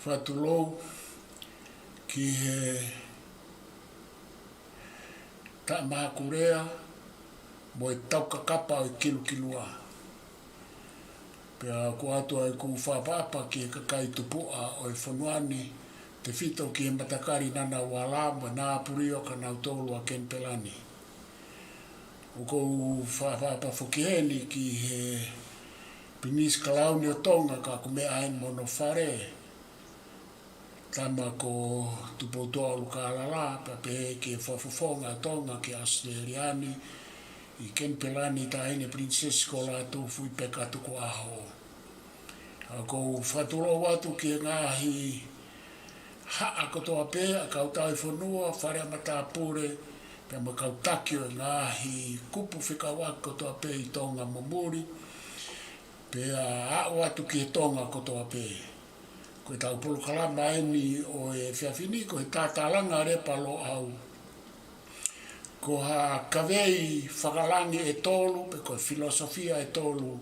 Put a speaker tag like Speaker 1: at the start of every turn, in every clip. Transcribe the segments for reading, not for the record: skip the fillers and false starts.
Speaker 1: whatulou ki he ta makurea mo e tau kakapa o kilukilua. Pea ko atua e ku whapapa ki e kakai tupua o e whanuani te whito ki e matakari nana wala mo nā purio ka nau tolu a Ken Pelani. O kou whapapa whukiheni ki he Pinis Kalauni o Tonga ka kume ahen mono whare. Tama ko tupoutoa o Lukalala, pa pe ke whafufonga Tonga ki Australiani, i Ken Pelani ta hene Princess ko la tu fui peka tuku aho. A ko whatulo watu ki ngahi haa kotoa pe, a kautau i whanua, whare mata pure, pe ma kautaki o ngahi kupu whikawa kotoa pe i Tonga Momori, pe a watu ki Tonga kotoa pe. Ko tau pulu kalama eni o e whiawhini, ko he tātālanga repa lo au. Ko ha kawei whakalangi e tolu, pe ko filosofia e tolu,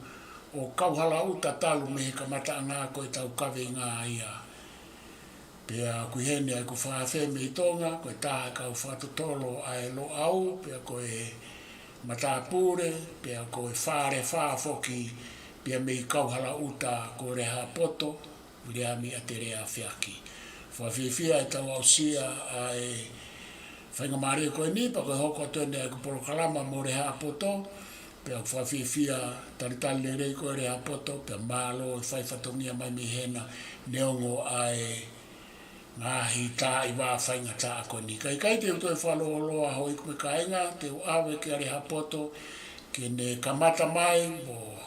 Speaker 1: o kauhala uta talu me he kamata ngā ko e tau kawei ngā ia. Pea kui hene ai ku whaafeme i Tonga, ko e taha kau whatotolo ai lo au, pea ko e matapure, pea ko e whare whaafoki, pea me i kauhala uta ko reha poto, rea mi a te rea whiaki. Whawhiwhia e tau au sia a e whainga maare koe ni, pa koe hoko atuene ai ku polo kalama mo reha poto, pea whawhiwhia taritali le rei koe reha poto, pea malo e whaifatongia mai mi hena neongo a e ngahi tā i wā whainga tā koe ni. Kai te uto e whaloa loa hoi kume kainga, te uawe ke reha poto, ke ne kamata mai, mo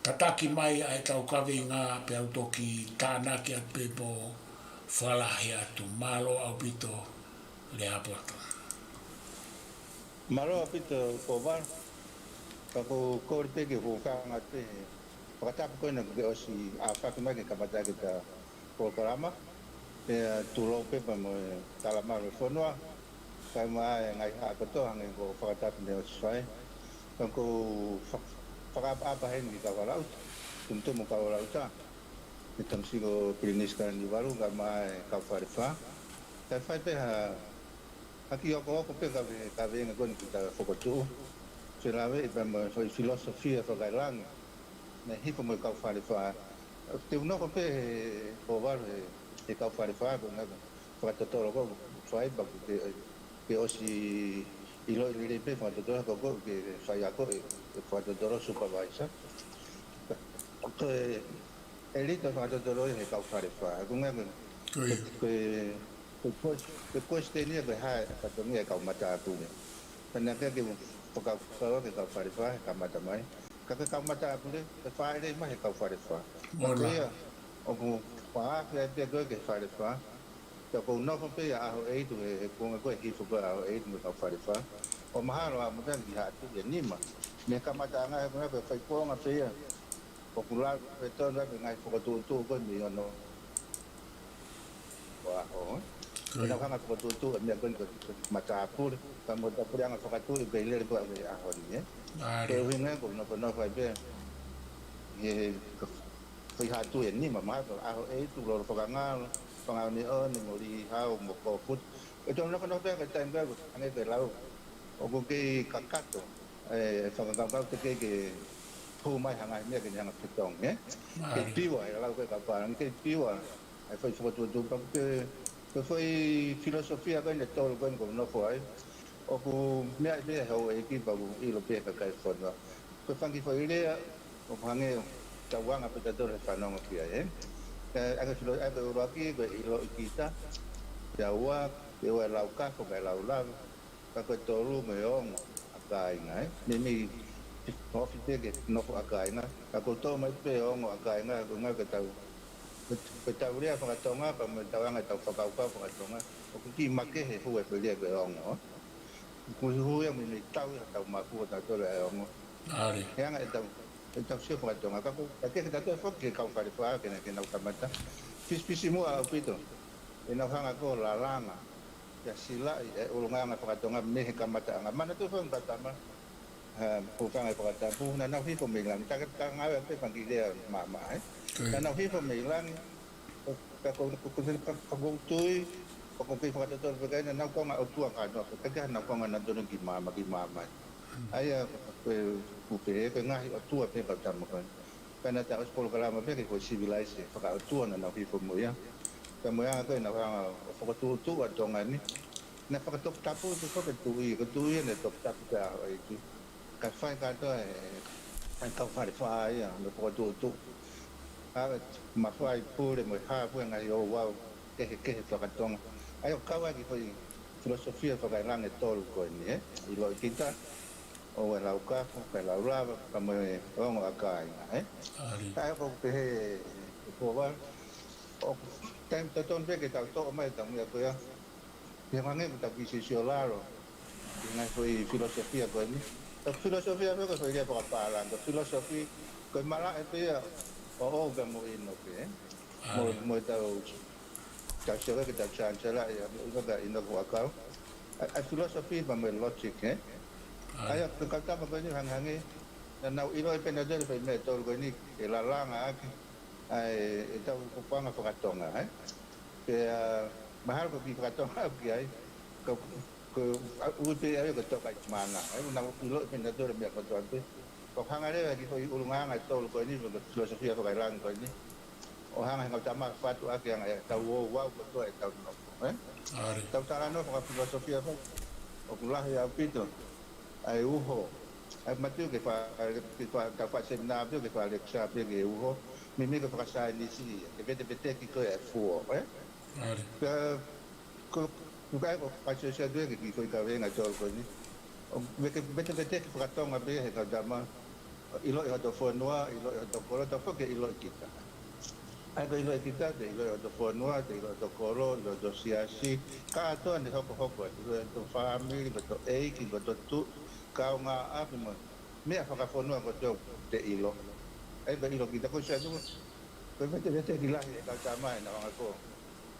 Speaker 1: tataki mai ai tau kawe ngā pe au toki tānaki at pe po whalahi atu. Malo au pito le hapoto.
Speaker 2: Malo au pito o var. Kako kore peke ko kanga te. Pakatapu koe na kuke osi a whakimai ke kapata ke ta pokarama. Pe tulo pepa mo talamaro whanua. Kai maa e ngai hakoto hange ko whakatapu ne osi whai. Kako whakapa hen ki kawarau, tumtumu kawarau ta. E tamsiko piliniskan ni waru, ka mai kawhariwha. Tai whai peha, haki oko pe kawe inga koni ki ta whakatu. Se lawe i pama whai filosofia whakailangi. Ne hipo mo kawhariwha. Te unoko pe o waru e kawhariwha, ko nga whakatotoro ko, whai baku ke osi ilo ili pe whakatotoro ko ke whai ako whakatotoro supervisor. Ko elita whakatotoro he kawhariwha. Ko nga ke koestenia ke hae katongia e kaumata apune. Tana ke whakatotoro ke kawhariwha he kamata mai. Ka ke kaumata apune, ke whaere mai he kawhariwha. Ko ia, o ku whaa ke koe ke whariwha. Ka kou noko pe a aho eitu e kunga koe hifo koe aho eitu me kawhariwha. O mahalo a mutang ki hatu e nima. Me kamata anga e kuna koe whaiponga pe ia. O kula pe tona pe ngai whakatutu koe mi ono. Wa aho. Ina kanga whakatutu e mea koe mata apure. Ka mo tapure anga whakatu e koe lere koe aho ni e. Ke uhinga koe nopo nopo ai pe. Ye koe hatu e nima mahalo aho eitu loro whakangalo. Pangau ni o ni mori hau mo ko put. E tong no kono pe ka time ka ane te lau. O ko ke kakato. Whakangau te ke pu mai hanga me ke hanga pitong e. Ke piwa e lau ke ka parang ke piwa. Ai foi tu pa ke foi filosofia ko ne tol ko no foi. O ko me me ho e ki pa i lo pe ka kai fono. Ko fangi foi le o hange tawanga pe tator e fanong ki e. Aga filo aga uraki be ilo kita ya wa ke wa lau ka ko be lau lau ka ko tolu me ong akai ngai ni mi ofite ke no akai na ka ko to mai pe ong akai na ko nga ka tau ria fa tonga pa me tawanga tau fa ka fa tonga o ki make he hu e pe ria be ong ko hu ya mi tau ma ku ta to le ong
Speaker 1: Ari.
Speaker 2: ya nga tau se fa tonga ka ko ke ta to fa ke ka fa fa ke na kamata pisimo a pito ina hanga ko la langa ya sila e ulunga nga whakatonga mehe kamata anga mana tu whang patama pukanga e whakatapu na nau hifo meilang takat ka ngawe pe pangilea maa na nau hifo meilang kakutui kung pagkakataon pa kayo na naw ko nga utuwa ka no kagahan naw ko nga nandoon gimama aya pupe ko nga utuwa pe patama ko kana ta ospol kala ma pe ko civilize pagka utuwa na hifo mo ya kamo ya ko na nga pagkatutu atonga ni na pagkatok tapo ko tuwi na tok tapo ka itu ka fai ka to ang ka ya no pagkatutu mafai pure mo ha pu nga yo wow ke pagkatonga ayo kawa ki foi filosofia fa lang tol ko ni ilo kita o la ka fa la rava kamo o akai ayo ko pe ko ba o tem to ton pe ke ta to mai ta mo ko ya yang ngai ta bisi solaro ngai foi filosofia ko ni ta filosofia ko foi dia pa la ta filosofia ko mala e o ga mo ino pe mo ta Taksira kita cancela ya, juga ino wakau. Filosofi pemain logik Ayat kata apa ni hang-hangi dan nau ilo penada pe metol ko ni ilalanga ita kupanga pakatonga Kaya mahal ko pakatonga ay ko uti ay ko to kay mana ay nau ilo penada be ko to ko hangare lagi ko ulunga nga tol ko ni filosofi apa kailang ko ni o hanga nga tama fatu ak yang tau wow ko to tau no tau tarano ko filosofi apa o kulah ya pito ai uho ai matiu ke fa seminar ke fa lecture ke uho mimi ke fa sa ni si ke bete ki ko e fu ko ko pa se se de ki ko ka venga tol ko ni o bete ki fa tong abe he ka dama ilo to fo noa ilo to ko to fo ke ilo kita ai ko ilo kita de ilo to fo noa de ilo to koro ilo to siasi ka to ni hoko ilo to family to e ki to tu kau nga apa mo me fa fo noa ko to de ilo ai ba ilo kita ko sa tu ko bete di lah ka sama na ko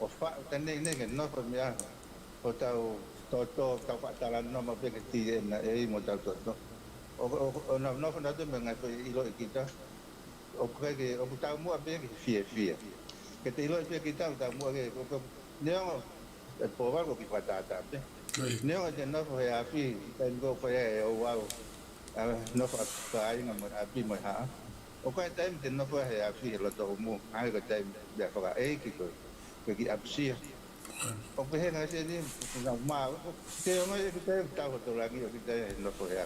Speaker 2: o fa tene ne no ko me o tau to fa talan no ma pe ke ti na e mo tau to o no fa na to me nga ko ilo kita o ke o tau mo pe ke fie ke te ilo pe kita tau mo ke ko neo e po va ko ki patata pe neo de no fa ya fi ten go fa ya o wa no fa ka ai nga mo api mo ha o ka time de no fa ya fi lo to mo ai ka time ya fa e ki ko ki apsi o pe he na se ni na ma te o mai ki te ta ko to la ki te no fa ya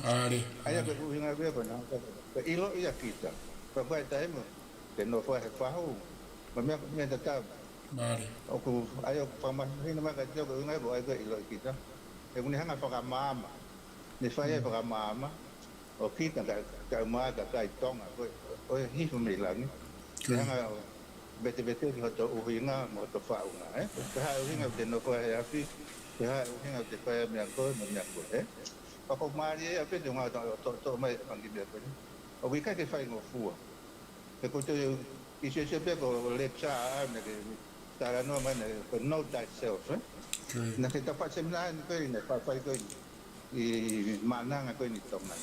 Speaker 2: ari ai ka ku hinga be ko na ko ilo ya kita pa pa time de no fa fa ho ma me ta Mari. Aku ayo paman ini nama kerja ko ngai bo ai ko ilo kita. E kuni hanga pa mama. Ni fai pa mama. O kita ka ma ka kai tonga ko o hi fu me lang. Ni hanga bete ki hoto u hinga mo to fa una Ka ha hinga de no ko ya fi. Ka ha hinga de pa me ko no nya ko Pa ko mari e pe de ma to mai pangi be ko. O wi ka ke fai ngo fu. E ko to i se pe ko lecture me ke Tara no man know thyself na kita pa seminar ko ni pa ko ni mana ko ni to man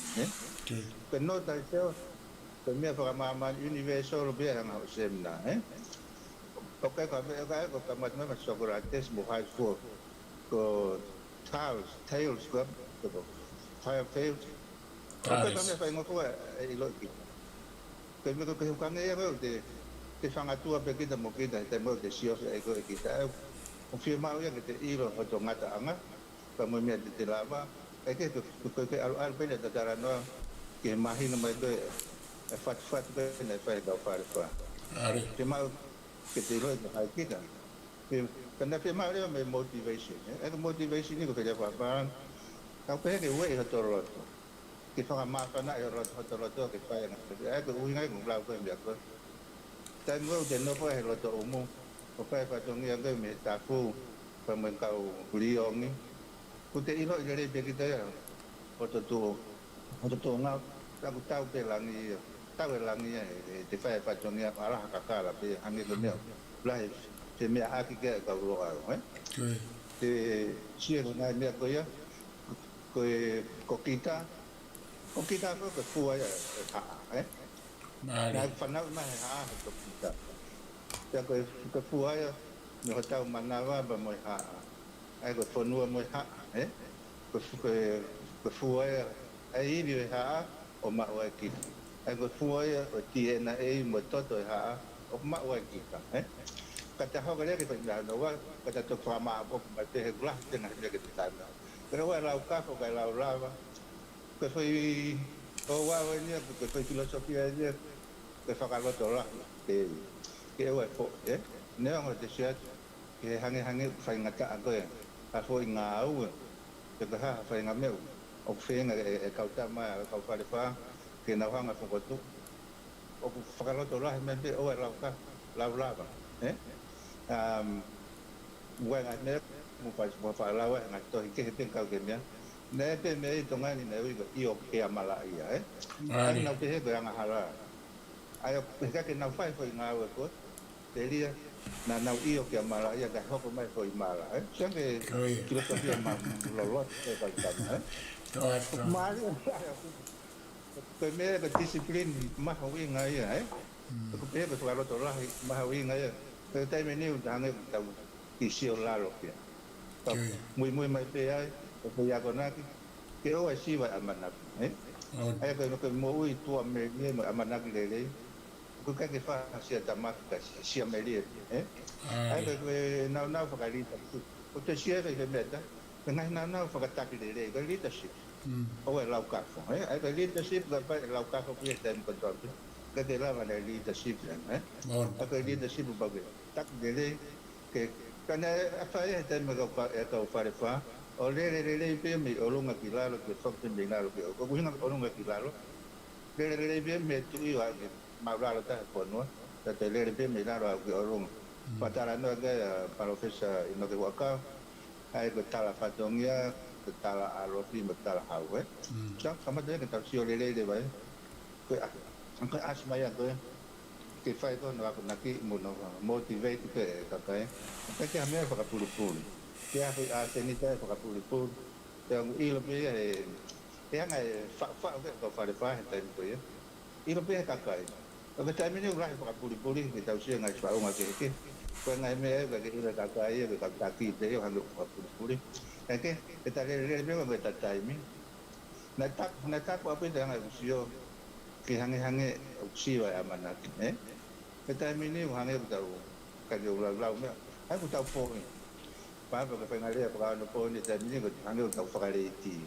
Speaker 2: ko know thyself ko me pa mama universal be ang seminar ko ka mat ma Socrates mo high school ko tales ko fire failed ko me pa ngo ilo ko me ko de te whangatua pe kita mo kita te mo te sios e ko kita o firma o ke te iro o to ngata anga pa mo me te lava e ke ko al pele te tara no ke mahi no mai ko fat ko ne fa da fa ari te ma ke te ro ai kita ke kana firma o me motivation e motivation ni ko te fa ka pe ke we to ro ke fa ma fa na ro to ke fa na e ko u ngai ko la ko me ko Tango de no fue lo to umu o pa tong yang ke me ta fu pa men kau liong ni ku te ilo ile be kita ya o to nga ta ku tau pe lang ni te pa tong ya ala ka ka la pe angi ko me la te me a ki ke ka lo a te si na me ko ya ko kita ko fu ya Mari. Nag fanal na ha to kita. ya ko fu ai no ta manava ba mo ha ai ko fonu mo ha ko fu ai ai bi ha o ma wa ki ai ko fu ai o ti na e mo to ha o ma wa ki ka kata ho gale ke ta no wa kata to fa ma ko ma te gla te na ke ta na pero wa la ka ko ga la lava que foi o wa ni que foi filosofía ni que fa ka lo to la que wa po ne ngo te sia que hange fa ngata ko a foi nga u que ha fa nga me o fe nga e ka ta ma ka fa le fa que na hanga fo ko tu o fa ka lo to la me o la ka la lava wa nga ne mo fa la wa nga to ke te ka ke ne ne pe me to nga ni ne i o ke amala ia ai na te he ko nga hala ai ka ke na fa nga wa ko te ria na i o ke amala ia ka ho ko mai ko i mala siang ke kilo to ia ma lo te ka ta mali ko me ka disiplin ma ho i nga ia ko pe ko fa lo to la ma ho i nga ia ke tai me ni ta nga ta i si o la lo ke muy mai pe ai ko ya ko na ke o si va amana ai ko mo ui tu me ni amana le ko ka ke fa sia ta ma ka sia me le ai ko na fa ka li ta ko te sia ke me ta na fa ka ta ke le ko li ta si o la ka fo ai ko li ta si ka pa la ka fo pe ta ko to ka te la va li ta si ai ko li ta si ba ke ta ke le ke kana fa ya ta me ko fa le fa o le pe me o lunga ki lalo ke fa te me lalo ke ko hinga o lunga ki lalo le pe me tu i wa ma lalo ta ko no ta te le pe me lalo ke o lunga patara no ke profesa ino ke waka ai ko tala fatongia ke tala alofi me tala hawe sa sama de ke ta si o le ba ko ko asma ya ko ke fa ko no ko naki mo no motivate ke ka ke me fa ka pulu que a tenita para pulipul yang ilo pe yang fa ke ko fa fa ta ko ya ilo pe ka kai ko ta me ni ura para pulipul que ta usia ngai fa uma ke ko ngai me ke ilo ka kai ke ka ta ki te yo hando para pulipul ke ta le me ta time na ta ko pe ta ngai usio que hange usio amana ke ta me ni hange ta ka yo la me ai ko ta po pa ko fa ngale ko no po ni tan ni ko hangi ko fa kale ti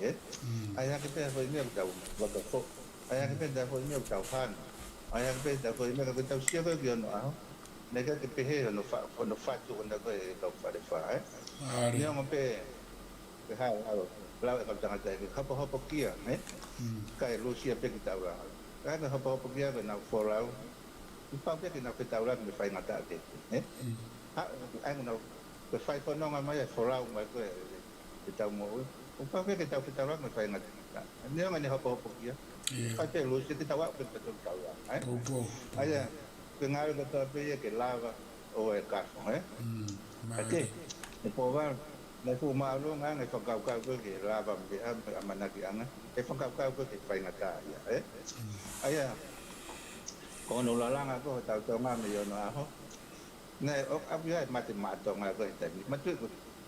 Speaker 2: ai ha ke pe fo ni ko wa ko fo ai ha ke pe da fo ni ko fan ai ha ke pe da fo ni ko ta sia ko yo no a ne ka ke pe he no fa tu ko ko fa de fa ni mo pe ke ha la ko ta ta ke ha po kia kai lu sia pe ki ta wa ka ha po kia ko na fo la pa pe ki na pe ta wa me fa ngata te ha ai no que fai por non a mai fora mai que ta mo o pa que ta que ta me fai ngata ni nga ni hopo kia fa te lu se ta wa pe to ta wa ai que nga que ta pe que lava o e ka que e po va na fu ma lu nga ngai fa ka que lava me a mana ki anga e fa ka que fai ngata ya ai ko no la nga ko ta to nga me yo no a này ốc áp dưới mà thì mà to ngay cái tại vì mất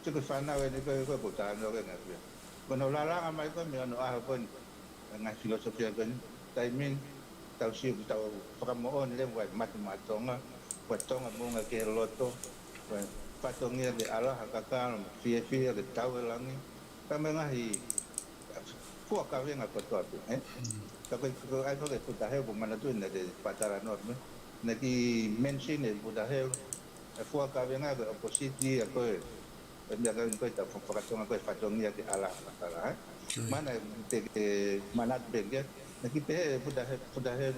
Speaker 2: trước cái fan nào này cái bộ ta nó cái này còn nó la la mà cái mình nó à bên ngay philosophy cái tại mình tao siêu tao phát môn lên ngoài mà to ngay và to ngay mua ngay cái lotto và phát to nghe cái ala hakaka phía cái tao cái lăng cái mình ngay pua cái gì ngay cái to cái ai có cái phụ ta hay của mình là tôi này để phát ra nó này cái mention này phụ ta hay fua ka venga ko opposite ko dia ko ta fakatong ko fatong ya ke ala ala mana te manat benge na ki pe puda he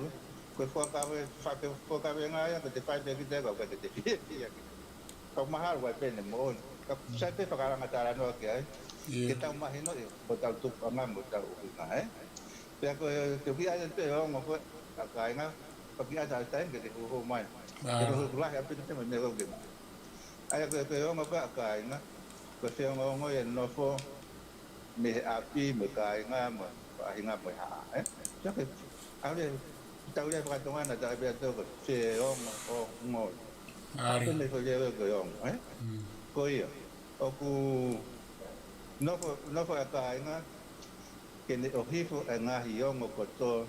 Speaker 2: ko fua ka venga ya ko te pa de ki te ko te ya ko mahal wa pe ne mo ka sa pe fakara ngata no ke kita mahino ko ta tu ngam ta u na pe ko te ki ya te ho ko ka nga ko ki ya ta ta ke ho mai pero lah apa itu macam ni orang game. Ayah ke orang apa kai nga, ke siang orang yang nopo me api me kai nga me hinga me ha. Jadi ada tahu dia perkataan ada biasa tu ke si orang mo Aku ni ko je ko yong, ko ia. Oku no fa ka nga ke ni ohifo nga hiong ko to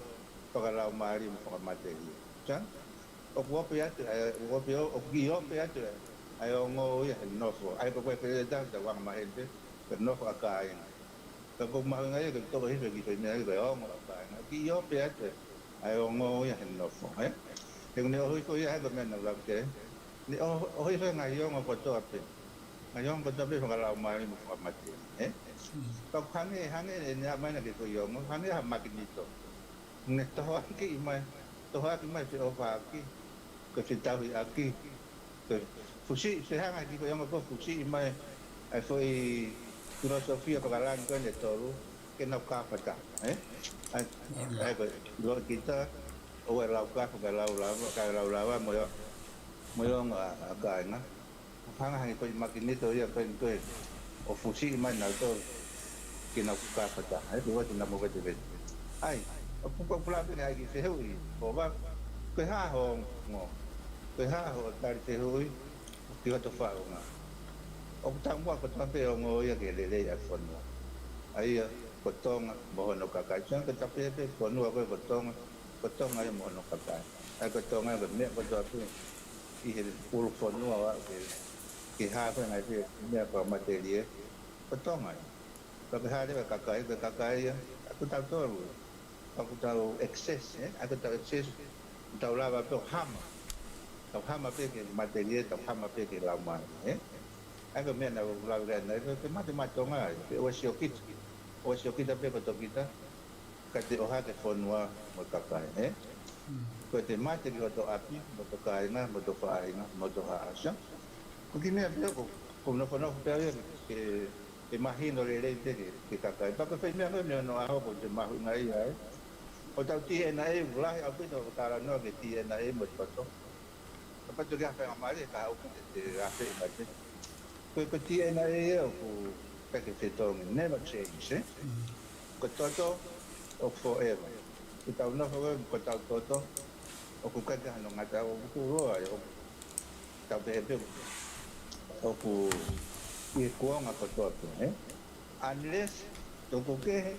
Speaker 2: pagalau mari mo ka materi. Chan? Oku pe atu, oku yo pe atu. Ayo ngo ya no fo. Ai ko pe da wang ma ente. Ke no fa ka nga. Ko ma nga ye ko to hi ki pe me ko yo mo ka nga. Ki yo pe atu. Ayo ngo ya no fo. Yung ni ohifo ya ko men na la ke. Ni ohifo nga yo ngo ko to pe. Ngayon ko tabi ng alaw mali mo kamati. Pag hangin niya may nagikuyo mo, hangin hamakin dito. Netohan ki imay, tohan ki imay si Opaki, kasi tawi aki. Fusi, siya nga di ko yung ako, fusi imay, ay so filosofia pagalan ko nito, kinapkapata. Ay ko, kita, o alaw ka, pagalaw-lawa, mo yung agay na. Hanggang ito yung makinito yan ko o fusi man na ito kinakapata ay diwa tinamugat din ay pagpapalapin ay gisehoy o ba kahahong mo kahahong dari sehoy tiwa to fa nga o tangwa ko tampe ngo ya gelele ya fono ay potong mo no kakachan ka tape fono ko potong ay mo no kakay ay potong ay me ko tape ihel pul fono wa ki ha ko ngai pe me ko materie potong ai ko ha de kakai aku tahu excess aku tahu excess tahu lah apa ham apa ke materie tahu ham apa ke lama aku me na la ren ke macam ai o siokit apa ko kita kate oha ke fonwa mo kakai ko te mate ki to api mo to kai na mo to fai na mo to asha Kini apa aku? Kau nak pergi ke imagino le que kakai. Pakai film yang ni no aku pun mahu ngai ai. O tau TNA ulah apa tu kalau no ke TNA mesti betul. Apa tu dia apa amari kau ke apa macam. Kau TNA aku pakai film never change. Kau tahu of forever. Kita nak kau tahu tu. Aku kata no ngata aku roa. Tahu betul. Oku ikuang ako toto unless toko ke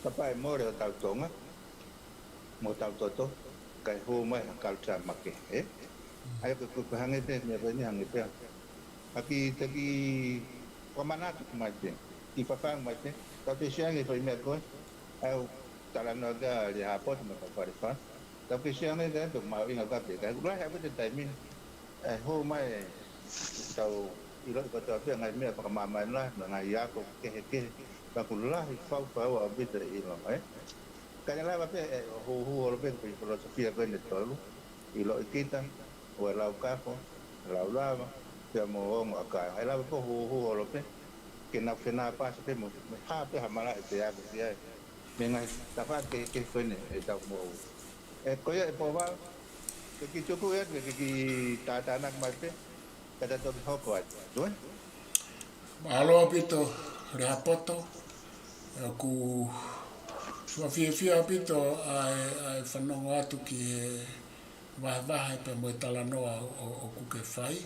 Speaker 2: kapay mo re tao tonga mo tao toto kay humay kalsa make ay ko hangit me bani hangit aki tagi pamanat mate ipapang mate tapi siya ngi me ko ay talanoga di hapon mo pa tapi siya ngi dan tuk mau ingat ka kay ulah apa the timing humay tahu ilok kata apa ngai me apa kemaman lah ngai ya ko ke bakulah fau abit ilok kanya lah apa hu lebih filosofia kan itu ilok kita walau kafo laulava ya mo aka ai lah apa hu lebih kena apa sepe mo ha pe hamala itu ya dia mengai dapat ke kene itu mo ko ya poba ke cukup ya ke tatanak mate kada to hokot doon
Speaker 1: malo apito rehapoto aku fia apito ai fanongo atu ki vai pe mo talanoa o ku ke fai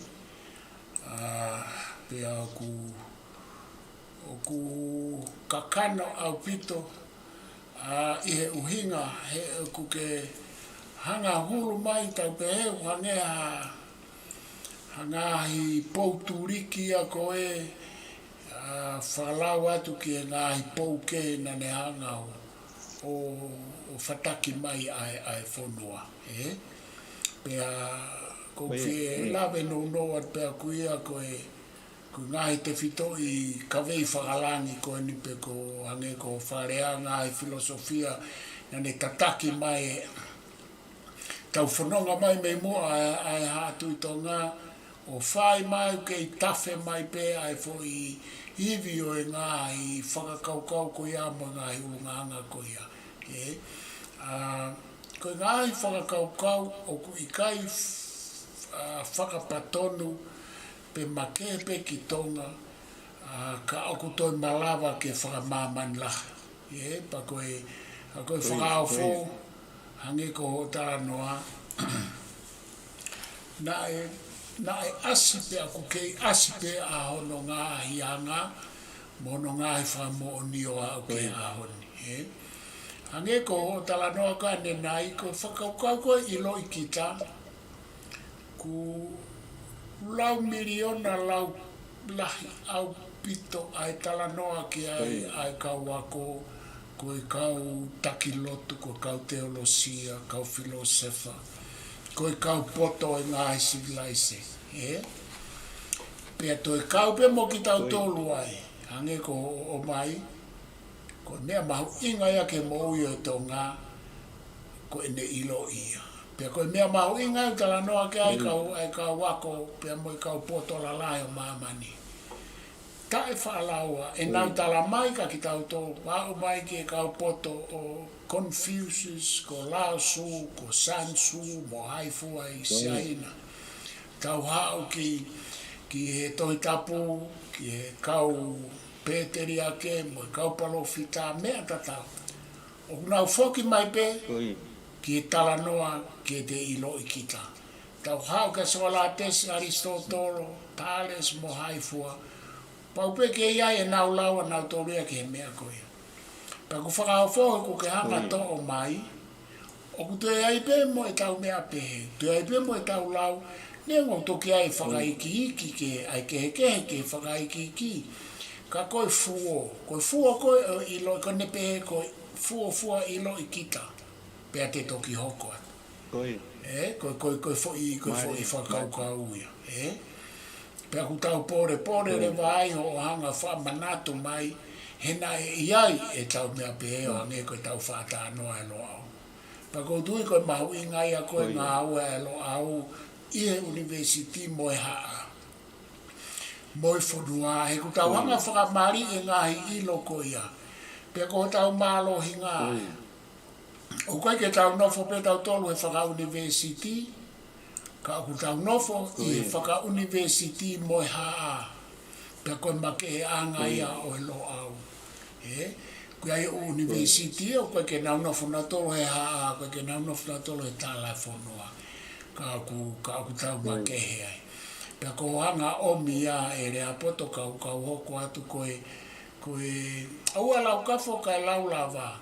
Speaker 1: pe aku kakano apito i uhinga he ku ke hanga hulu mai tau pe he hangea ngahi pouturiki a koe whalau atu ki ngahi pouke na ne hanga o whataki mai ai whonua. Pea ko whie lawe no noa pea kuia koe ngahi te whito i kawei whakalangi koe ni pe ko hange ko wharea ngahi filosofia na ne tataki mai tau whanonga mai me moa ai hatu i tonga o whai mai ke i tafe mai pe ai fo i hivi o e ngā i whakakaukau ko ia ma ngā i ulunganga ko ia. Ko ngā i whakakaukau o ku i kai whakapatonu pe makepe ki tonga ka oku toi malawa ke whakamaman laha. Pa koe whakao fō hangi ko ho tāra noa. Na na e asi pe aku kei asi pe a hono ngā hianga mono ngā he whamo o nio a o ke a honi. Ange ko o tala noa ka ne nai ko whakaukau ko i lo i kita ku lau miliona lau lahi au pito ai tala noa ki ai kau wako ko i kau takilotu, ko kau teolosia, kau filosefa, ko i kau poto i ngā civilise. Pea to i kau pe mo ki tau tolu ai, hange ko o mai, ko nea mahu inga ia ke mo ui o tō ngā, ko ene ilo ia. Pea ko mea mahu inga i tala noa ke ai kau wako, pea mo i kau poto la lai o mamani. Ta e whaalaua, e nau tala mai ka ki tau tō, wao mai ki e kau poto o Confucius, ko Lao Tzu, ko Sun Tzu, mo haifua i Siaina. Tau hao ki he tohi tapu, ki he kau Peteri ake, mo i kau palofita, mea tatau. O nau foki mai pe, ki e tala noa, ki e te ilo i kita. Tau hao ka sola tesi Aristotolo, Thales, mo haifua, paupe ke ia e nau laua nau tōrea ke he mea koia. Pa ku whakahawhohe ko ke hanga tō o mai, o ku te ai pe mo e tau mea pehe, te ai pe mo e tau lau, ne ngau toki ai whakaiki iki ke ai kehe ke whakaiki iki. Ka koe fuo koe ilo, ko ne pehe koe fuo ilo i kita, pea te toki hoko atu. Koe fo i whakaukau ia. Pea ku tau pore le vai o hanga wha manatu mai, hena e iai e tau mea pehe o hange koe tau whata anoa e lo au. Pa kou tui koe mahu i ngai a koe ngā aua e lo au i he university mo e haa. Mo e whodua, he ku tau hanga whakamari e ngahi i loko ia. Pea ko tau malo hi ngā. O koe ke tau nofo pe tau tolu e whaka university, ka aku tau nofo i whaka university mo e haa. Pea koe make e anga ia o e lo au. Koe ai o university o koe ke nau nofo na tolo he haa, koe ke nau nofo na tolo he tālai whanua. Ka aku tau make he ai. Pea ko hanga omi ia e rea poto kau hoko atu koe aua lau kafo kai lau lava.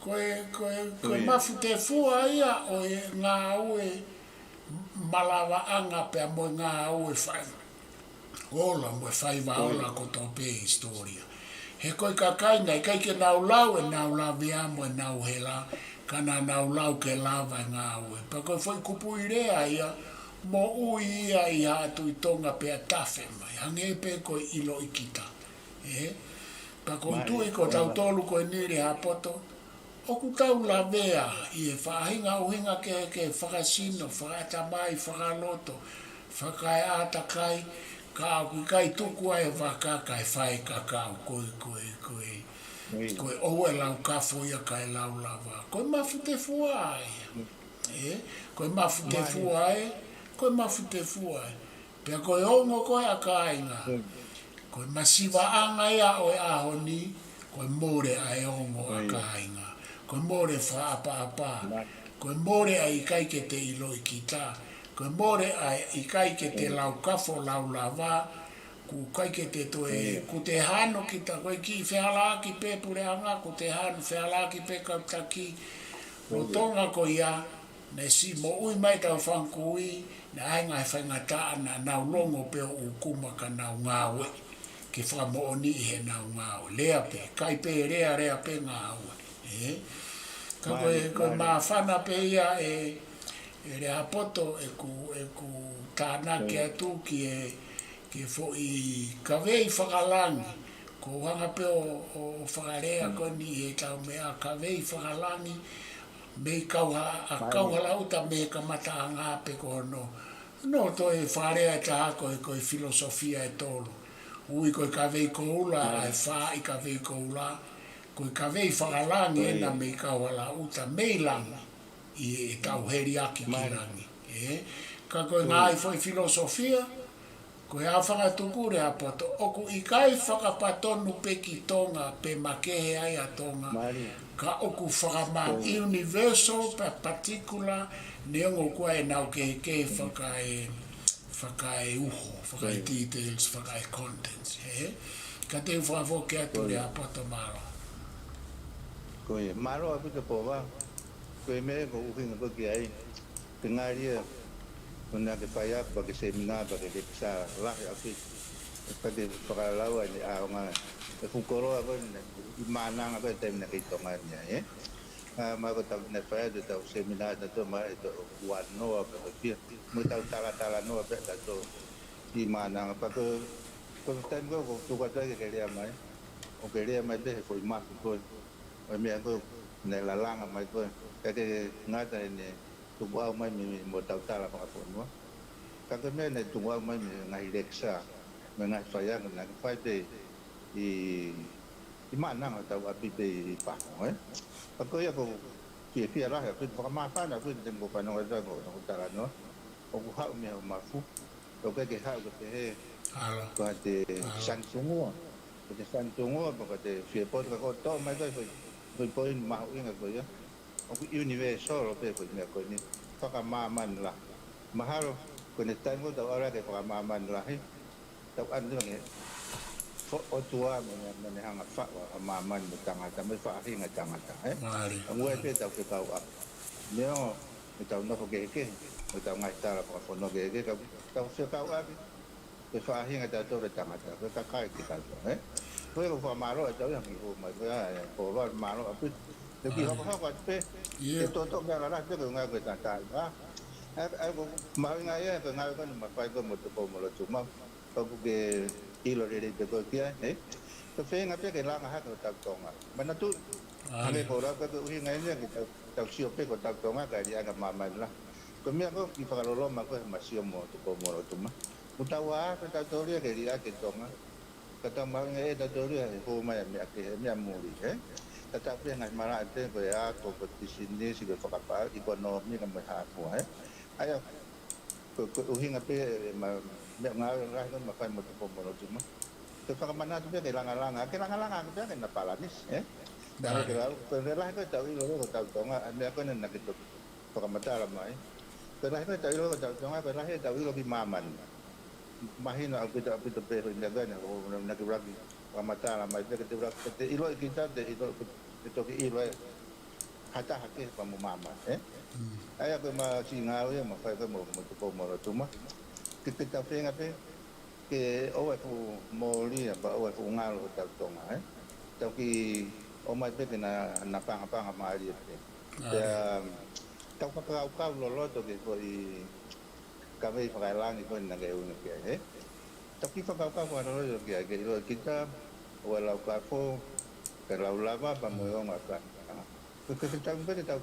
Speaker 1: Koe mafu te fua ia o ngā aue malawa anga pea mo ngā aue whai. Ola mo e whai waola ko tō pe historia. He koe ka kainga i kai ke nau lau e nau la vea mo e nau hela, kana nau lau ke lava e ngā aue. Pa koe whai kupu i rea ia, mo ui ia i hatu i tonga pea tafe mai. Hange pe koe ilo i kita. Pa koe tui ko tau tolu koe nire hapoto, oku tau la vea i e whahinga uhinga ke whakasino, whakatamai, whakaloto, whakai atakai, ka aku kai tuku ai whakakai whai kakao koe oue lau kafo ia kai lau lava. Koe mafu te fua ai. Koe mafu te fua ai, koe mafu te fua ai. Pea koe ongo koe a kainga. Koe masiva anga ia o e ahoni, koe more ai ongo a kainga. Koe more whaapa, koe more ai i kai ke te ilo i kita, koe more ai i kai ke te lau kafo lau lava, ku kai ke te toe, ku te hano kita, koe ki whehalaki pe pure anga, ku te hano whehalaki pe kautaki, rotonga ko ia, ne si mo ui mai tau whankui, na ainga e whaingataa na nau longo pe o ukuma ka nau ngawe, ke whamo oni i he nau ngawe, lea pe, kai pe rea pe ngawe. Ka koe mawhana pe ia e rea poto e ku tānake atu ki fo i kawei whakalangi. Ko hanga pe o whakarea koni e tau mea kawei whakalangi me kauhala uta me ka mata anga pe ko no. No to e wharea e taha koe filosofia e tolu. Ui koe kawei koula ai wha i kawei koula. Koe kawei whakalangi e na me kauhala uta me langa i tau heri aki ki rangi. Ka koe ngāi foi filosofia, koe a whakatuku rea poto, oku i kai whakapatonu pe ki tonga, pe makehe ai a tonga, ka oku whakama universal, pa particular, ne ongo kua e nau ke whakai uho, whakai details, whakai contents, he? Ka te whawho ke atu rea poto maro.
Speaker 2: Koe, maro apu te pōwa, koe me ko uhinga ko ki ai, te ngāria, kuna ke whai apa, ke seminar, ke leksa, lahi api, pa te whakalaua ni aonga, e whukoroa koe, I mānanga koe te mina ki tonga nia, he? Mai ko tau ne whai atu tau seminar, na tō mai, tō wanoa, pa ko pia, mo tau tala noa, pa tō I mānanga, pa ko taim ko tukatai ke rea mai, o ke rea mai te he ko I mafu koe, o mea ko ne la langa mai koe, ke ngata ne tuku au mai mi mo tau tala pa ko noa. Ka ke mea ne tuku au mai mi ngai reksa, me ngai whaianga na ke whai te I mānanga tau api te I pāho, eh? Pa koe ia ko pia rahi, a pita whakamāwhana, a pita te mo whanonga tau ko tala noa, o ku hau mea o mafu, o ke hau ko te he, ko te santungoa, ko te santungoa, ko te whiapoto, ko tō mai koe, ko poi mahu inga koe ia, o ku universal o pe koe mea koe ni, whakamāman la. Maharo, ko ne taimo tau ora ke whakamāman la, he, tau anu nge, o tua me ne hanga whawa, a māman mo tangata, me whaahinga tangata, he. A mua pe tau ke kau a. Neo, me tau nofo keke, me tau ngai tara whakafono keke, tau se kau a, ke whaahinga tau tore tangata, ke kakai ki tau, he. Koe ko whamaro e tau yang I o mai, koe a, ko wā maro a put. Te ki hoko at pe, te toto mea rara, te ko ngai koe tātai, ha. Ai ko mahi ngai e, ko ngai koe ni mawhai koe mo te pō mo lo tūmau, ko ke ilo rere te koe kia, he. Ko whenga pe ke langa haka o tau tonga. Mana tu, hange ko rau koe uhi ngai nea, ke tau sio pe ko tau tonga, ka ri anga mamai la. Ko mea ko, ki whakaroloma koe masio mo te pō mo lo tūmau. Utawa, ko tau toria ke ri ake tonga. Kata maringa e tatoria e ho mai me ake me amuri he kata pe ngai mara te ko ya ko competition si ko whakapa economy ka mai ha ko he aya ko uhinga pe me ngai ngai ko ma fai mo te pomo no tuma te whakamana tu pe ke langa pe ke na palanis he dara ke rau ko re ko tau I lo ko tau tonga me ko na ke to whakamata mai ko ra ko tau I lo ko tau tonga ko ra he tau I lo ki maman Mahina apita pero indagana o naguragi pamatala mai te te ilo kita te ilo to ki ilo hata hake pa mo mama aya ko ma singa o ma fa ko mo to mo tuma ki te ta fenga pe ke o fu moli ba o fu ngalo ta tonga to ki o mai pe na panga mai te ya ta ka lo to ke ko kami whakailangi koe na kei una kia, he? Taki whakauka whanoro kia, ke ilo kita, ua lau kāwho, ke lau lava, pa moe o ngā ka. Ke tau mpete tau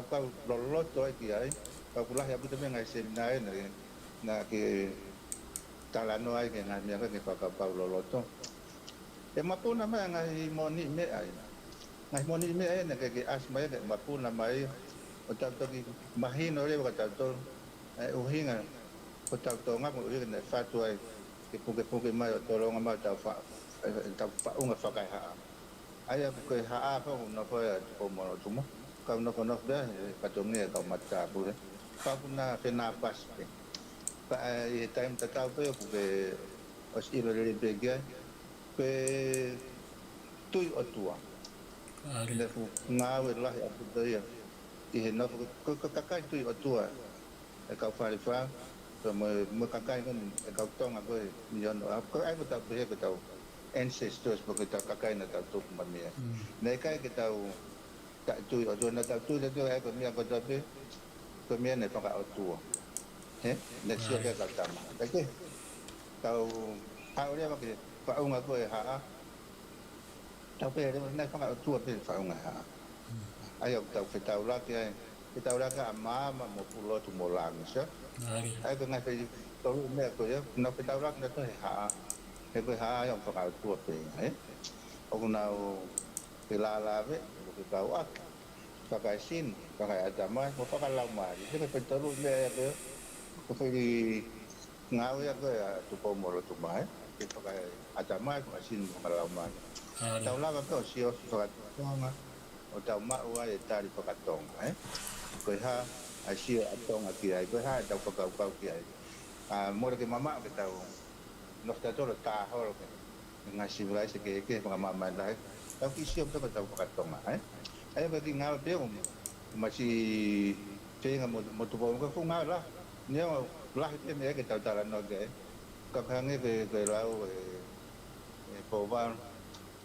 Speaker 2: kau loloto ai kia, he? Kau pulahi apu tame ngai seminae, na ke talano ai ke ngai mea ke whakau loloto. E mapuna mai ngai moni me ai. Ngai moni me ai, na ke asma ke mapuna mai, o tau toki mahino rewa ka tau uhinga, ko tau tonga mo uhinga na whatua ke puke mai o toronga mai tau whaunga whakai haa. Aia koe haa pa no koe o mono tumo. Kau no kono bea katongia kau mata pure. Kau na whena paspe. Pa I time tatau pe puke o stilo rere pegia. Pe tui o tua. Nefu ngawe lahi apu doia. I he nofo ko kakai tui o tua. E kau whare wha. So mo kakai kan e kau tonga koe miliono. Ko ai ko tau pehe ko tau ancestors porque tau kakai na tau tuku mamia. Nei kai ke tau tak tui o tua na tau tui le tua e ko mia ko tau pe. Ko mia ne whaka o tua. He? Ne sio ke kau tama. Kake? Tau hao rea wake whaunga koe haa. Tau pe rea nei whaka o tua pe whaunga haa. Ai au tau whetau raki ai. Whetau raki a mama mo pulotu mo langi sa. Ai ko ngai whai toru mea koe ia. Nau whetau raki na koe haa. He koe haa ai au whaka o tua pe. Oku nau ke lalawe. Ke kau ak. Whakai sin. Whakai atamai. Mo whakalau maari. He koe toru mea koe. Ko whai ngau ia koe a tupo moro tumai. Ke whakai atamai. Whakai sin whakalau maari. Tau lava koe o sio whakatonga. O tau maua e tari whakatonga. Koe haa a sio atonga ki ai. Koe haa e tau whakaukau ki ai. mo ke mama ke tau no sta to ta ho ke ngasi mulai se ke mama lai tau ki siom to tau pakatonga ai ba ki ngau te masih che mo tu bo ko nga la neo la te me ke tau tala no ke ka hange ke lau po ba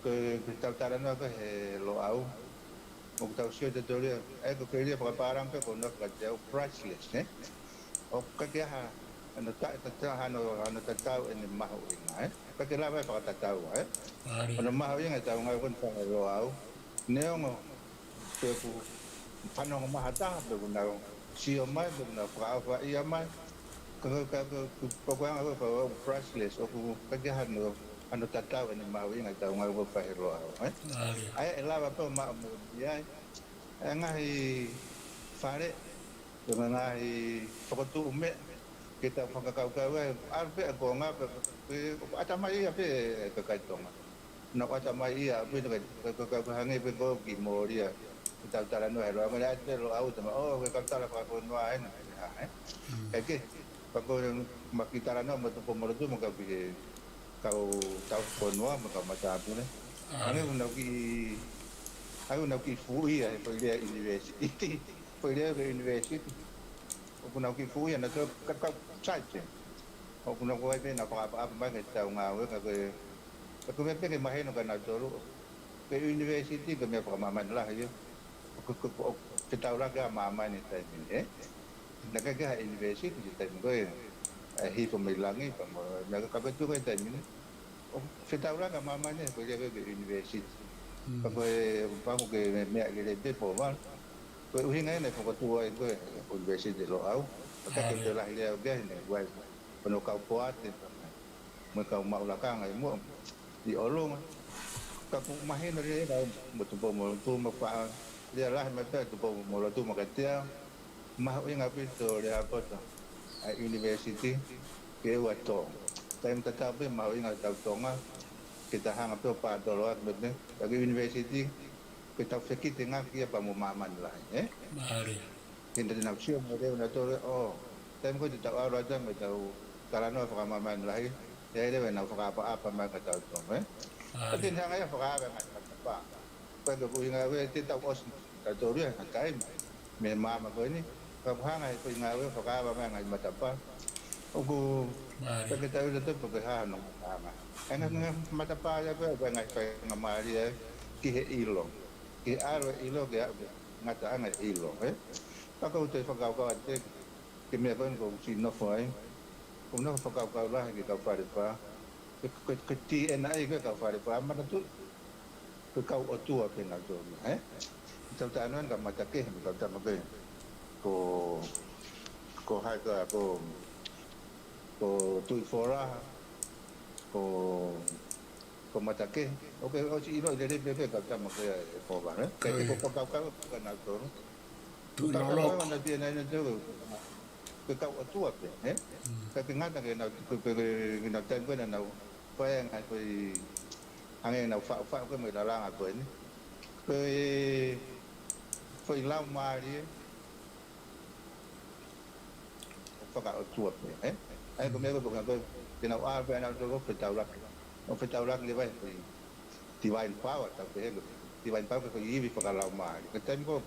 Speaker 2: ke tau tala no ke lo au mo tau sio te tole ai ko ke pa parang pe ko no ka te priceless o ka ke ha ano ta ano ta tau en maho inga ka ke la ba pa ta tau ano maho inga tau nga kon pa lo au neo mo pe ku panong mahata be na sio mai be na fa ia mai ka pokoknya aku priceless aku kerja anu tatau ini mau ingat tahu ngaku pahero ai elava pa ma ya ngai fare ngai fokotu me kita fakakau arpe aku ngapa atamai ape kekaitonga nak atamai ia ape kekau hangi pe ko gimoria kita tala no hero ngai ate lo au tama ke tala pa ko no ai ke pako makita no mo to mo to mo ka bi kau tau ko no mo ka mata tu ne aku nak ki fui ya po dia university po dia university aku nak ki fui na to ka sai aku nak ko ai na pa ba ke tau nga we ka ko me pe ke mahe no ka na to ke university ke me pa mama lah yo ko tau la ga mama ni tai ni nagagaha university kita ko hi pamilangi pa nagakabetu ko tayo ni fitaura ka mama niya ko dia ke university pa ko ko ke me agile po mal ko hinga na ko tuwa ko university lo au ka ke la ile ga ni wa no ka poat mo ka maulakang ay mo di olong ka ko mahin ri ka mo tu mo pa dia lah mata tu mo tu mo ka tia mau yang apa itu dia apa tu university ke wato time tetapi mau yang tahu tonga kita hang apa pa dollar betul bagi university kita fikir tengah kia pa mumaman lah
Speaker 1: mari
Speaker 2: kita nak siap model na tu time ko kita awal aja tahu karena apa mumaman lah ya dia nak apa mereka tahu tonga tapi hang ya apa apa pada ko yang apa kita os tahu dia kai memang apa ini kaphangai ko ngawe fakaba ma ngai matapa oku kita udah tu paghahan ng tama nga matapa ya ko ngai pa ngamari ki ilo ki aro ilo ga ngata nga ilo pako te fakau ka te ki me kon ko sino foi no fakau ka la ki ka pare pa ke ti enai ka pare pa ma tu ke kau otua ke na tu tau tanuan ka matake mi ka tamabe ko hai ka ko tui fora ko matake oke o si ino ile be ka tama ke ko ba ke ko ka na to
Speaker 1: tu no lo
Speaker 2: na dia na tu ke ka tu ape ka ke ngata ke na ke na tan ko na pa yang ai ko ang na fa ko me la la ko ni ke foi la mari fakak tuat ai ko me ko ko kena a pe na to ko fitaurak o fitaurak le vai divine power ta pe divine power ko yivi fakak la ma ke tan ko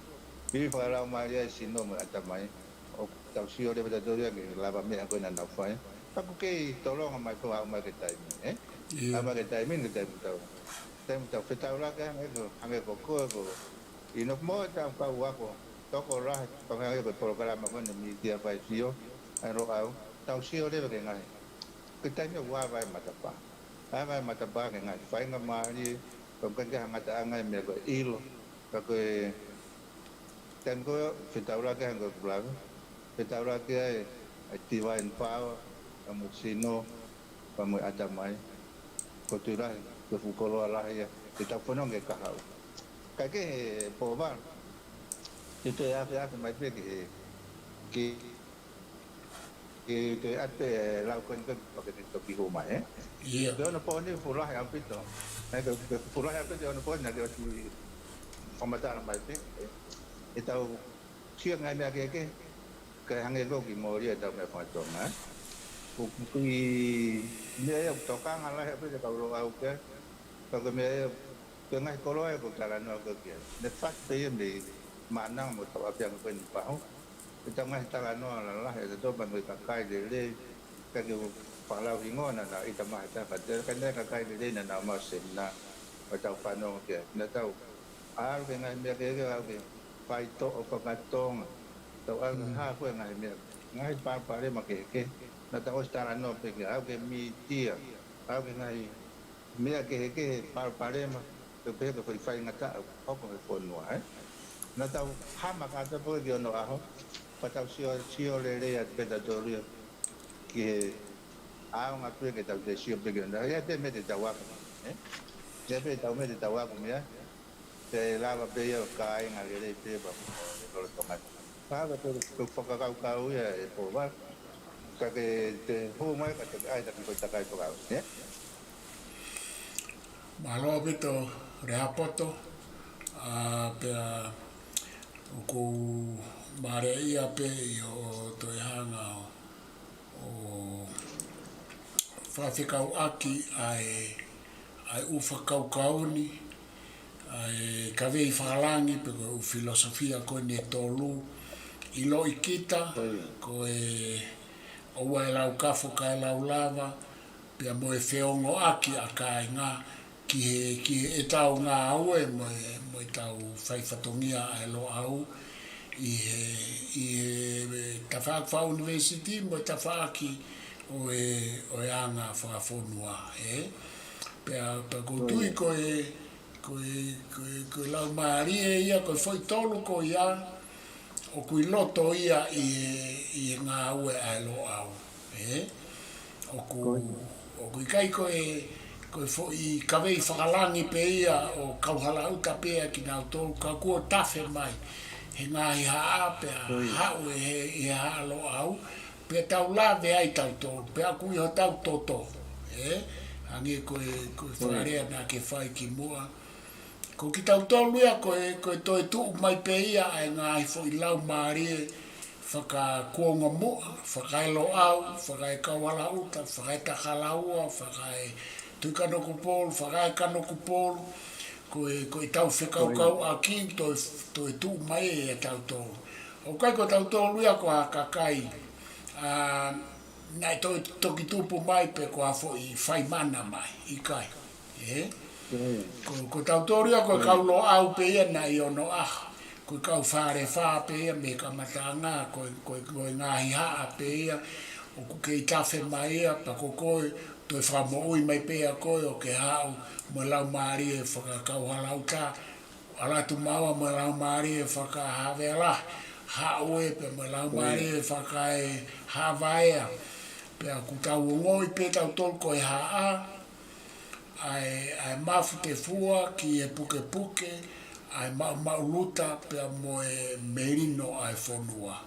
Speaker 2: yivi fakak la ma ya sino me atamai o ta sio de ta to ya ke la ba me ko na na fa ta ko ke tolong mai ko ma ke tai ama ke tai min ke tai ta fitaurak ka ko ame ko inok mo ta pa wa ko to ko ra pa ngai ko program ko ni dia pa sio aro au tau sio le ke ngai ke tai me wa vai matapa vai matapa ke ngai fai nga ma ni ko kan ga ngata ngai me ko ilo ka ko ten ko fitaura ke ngo bla fitaura ke divine power amusino pamu atamai ko tira ko fukolo ala ya kita ponong ke kahau ka ke po ba itu ya mai pe ke ate lau kan pakai itu pihu mai dia no pon ni furah yang pito ke furah yang pito no pon na dia si pamatar mai pe itu siang ngai me ke hange go ki mori ta me fa to kui me to ka ngala he pe ka ro au ke ka me ke ngai ko lo e ko tala no ko ke ne fat pe me manang mo to apiang ko ni pa ho ta ngai tala no la la he to ban ka kai de le ka ke pa la hingo na na ita ma ta ka de ka ne ka kai de na na ma sen na pa ta pa no ke na ta a ke ngai me ke ka ke pai to o ka tong to a ha ko ngai me ngai pa pa le ma ke na ta ostara no pe que au que mi tía au que ngai mira que para ma te pe que foi fai ngata o ko ko no ai na ta ha ma ka te po que no aho pa ta sio le a pe da torio que a un apre que ta de sio pe que na ya te me te ta wa ya pe ta me te ta wa mira te la va pe yo kai ngai le pe ba ko lo toma pa que ko ka ka ya po ba ka ke te ho mai ka te ai ta ko ta kai to ga ne
Speaker 1: malo bito rehapoto pe ko mare ia pe o to hanga o whawhikau aki ai ufa kauni ai kawei whakalangi pe ko filosofia ko ne tolu i lo i kita ko o wai lau kafo kai lau lava pia mo e whiongo aki a kai ngā ki e tau ngā aue mo e tau whaifatongia ai lo au i Tawhaka University mo e Tawhaki o e anga whakafonua pia koutui ko lau maari e ia ko foi tolu ko ia o kui loto ia i ngā ue ai lo au. O kui kai koe fo i kawei whakalangi pe ia o kauhala uta pea ki ngā tōru ka kua tawhe mai. He ngā hi haa pea hau he haa lo au. Pea tau lawe ai tau tōru, pea kui ho tau toto. Ange koe whakarea nā ke whai ki mua. Ko ki tau tolu ia koe toi tuu mai pe ia ai ngā fo i lau maari whaka kuonga mua, whakai lo au, whakai kawala uta, whakai takalaua, whakai tuikano kupolu, whakai kano kupolu, koe tau whekaukau a king toi tuu mai e tau tolu. O kai ko tau tolu ia ko a kakai, nai toi toki tupu mai pe ko a fo i whai mana mai, i kai. Ko tau toria ko kau lo au pe ia na i ono aha. Ko kau whare wha pe ia me ka matanga, ko ngahi haa pe ia, o ku kei tawhe mai ia, pa ko koe, toi whamoui mai pe ia koe o ke hau, mo lau maari e whakakau halau ta, alatu maua mo lau maari e whakahawe ala, hau e pe mo lau maari e whakai hawaea, pe a ku tau ngoi pe tau tol koe haa, ai mafu te fua ki e puke puke, ai mauluta pia mo e merino ai fonua.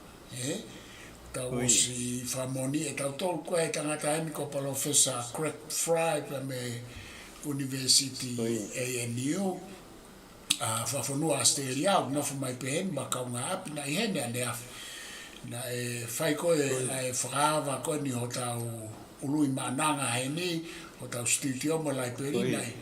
Speaker 1: Tau osi whamoni e tau tolu koe e tangata hemi ko Professor Craig Fry pia me University ANU. Whafonua asteri au, nofu mai pe hemi makau ngā api na i hene ane afi. Na e whai koe e whakawa koe ni ho tau ului mananga heni, o tau stitio mo lai peri nai.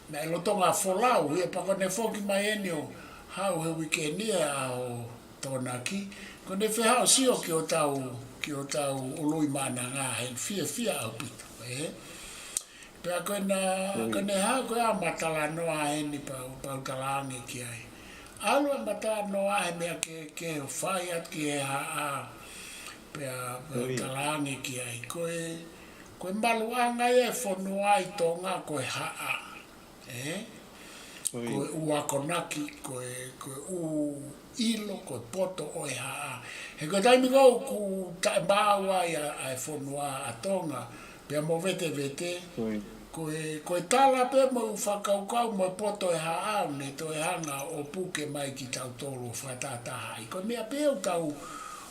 Speaker 1: Na e lotonga folau, ia pakone foki mai eni o hau he wikenia o tonaki. Ko ne whehao sio ki o tau ului mananga hen fia au pito. Pea kone hau koe a matala noa heni pau talangi ki ai. Alu a matala noa he mea ke whai at ki e haa. Pea talangi ki ai. Koe maluanga e whanua i tō ngā koe haa. Koe uakonaki, koe u ilo, koe poto o e haa. He koe taimi kou ku tae māua i a whanua a tonga, pia mo vete. Koe tala pe mo u whakaukau mo poto e haa, ne to e hanga o puke mai ki tau tolu whatataha. Koe mea peo tau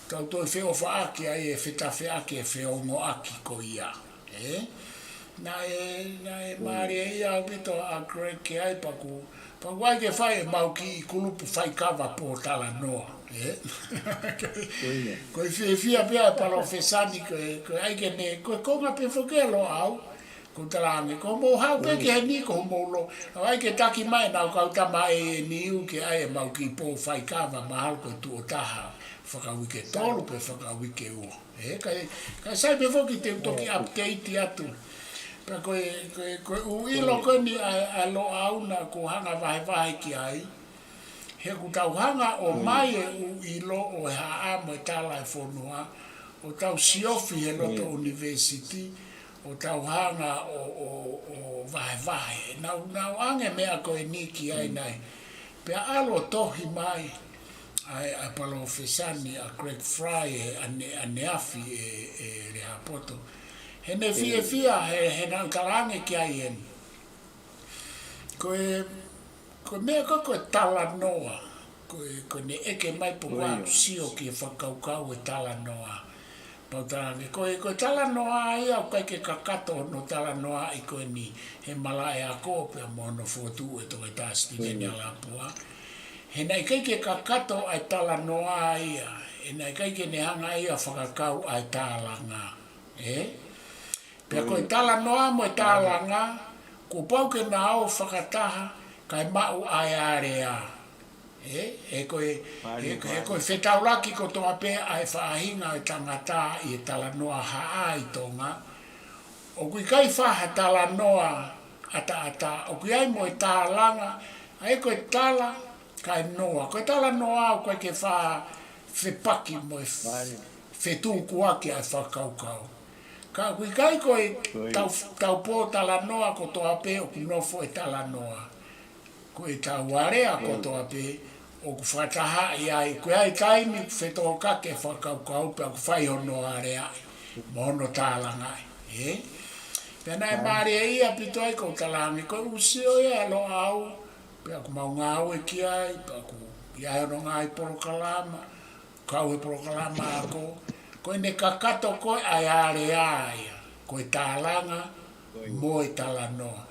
Speaker 1: toi wheo whaake ai e whetawhi ake e wheo ngo aki ko ia. Na e maari e ia au pito a Greg ke ai paku ai ke whai e mau ki i kulupu whai kawa po tala noa. Ko fia pia palo fesani ko ai ke ne ko nga pe fokelo au ko talange ko mo hau pe ke ni ko mo lo ai ke taki mai na ko ta mai ni u ke ai mau ki po fai kava ma ko tu taha faka wike tolu pe faka wike u ka sai pe foki te toki update atu pa ko u ilo ko ni a lo au na ko hanga vai ki ai he ku tau hanga o mai u ilo o ha a mo tala e fonua o tau siofi he loto university o tau hanga o vai na ange mea ko e niki ai nai pe alo tohi mai ai palo fesani a Craig Fry ane afi e le hapoto he ne fia he na kalange ki ai en ko mea ko tala noa ko ne eke mai po wa sio ki whakaukau e tala noa pautange ko tala noa ai au kai ke kakato no tala noa i ko ni he mala e ako pe mono fotu e to e tasti venia la pua he nai kai ke kakato ai tala noa ai he nai kai ke ne hanga ai a whakakau ai tala nga pe ko tala noa mo tala nga ko pau ke na au whakataha kai mau ai area ko fetaulaki ko toa pe ai whaahinga e tangata i tala noa haa i tonga o kui kai whaha tala noa ata o kui ai mo e tālanga ai ko e tala kai noa ko e tala noa au koe ke wha whepaki mo e whetūku ake ai whakaukau ka kui kai ko e tau pō tala noa ko toa pe o kui nofo e tala noa ko e tau warea ko toa pe o ku whataha i ai koe ai taimi whetō kake whakaukau pe o ku whai hono are ai mohono tālanga ai pena e maare e ia pito ai ko talangi ko usio ia lo au pe aku mau ngau e ki ai pe aku ia hono ngai poro kalama kau e poro kalama ako ko ne kakato ko ai are ai ko e tālanga mo e talanoa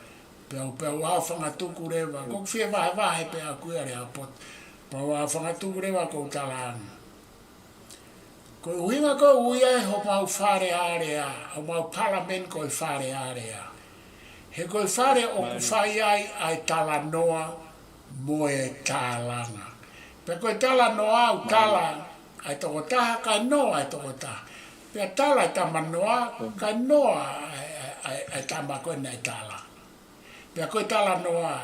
Speaker 1: pe au whanga tuku rewa ko whia vahe pe aku ia rea pot pa whanga tuku rewa ko talangi ko uhinga ko uia e ho mau whare area ho mau parlament ko e whare area he ko e whare o ku whai ai talanoa mo e tālanga pe ko e talanoa au tala ai toko taha kai noa ai toko taha pe tala ai tamanoa kai noa ai tamako e nei tala pe ko e talanoa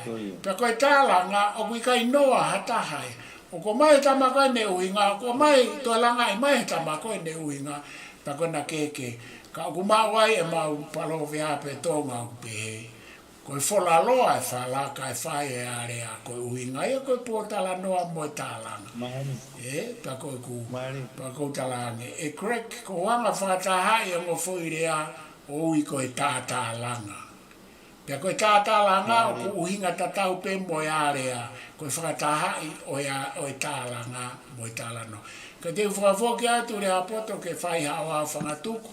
Speaker 1: pe ko e talanga o kui kai noa hatahai o ko mai tamako ne uinga ko mai to langa mai tamako ne uinga ta ko na keke ka ku mawai e mau palo via pe tonga pe ko fola loa e fala ka fai e area ko uinga e ko potala noa mo talanga ta ko ku pa ko talanga e crack ko anga fata hai mo foirea o i ko e tatalanga pe ko tatalanga ko uhinga tatau pe mo area ko whakatahai o talanga mo talano. Ka te whakafoki atu rea poto ke whai hawa whangatuku,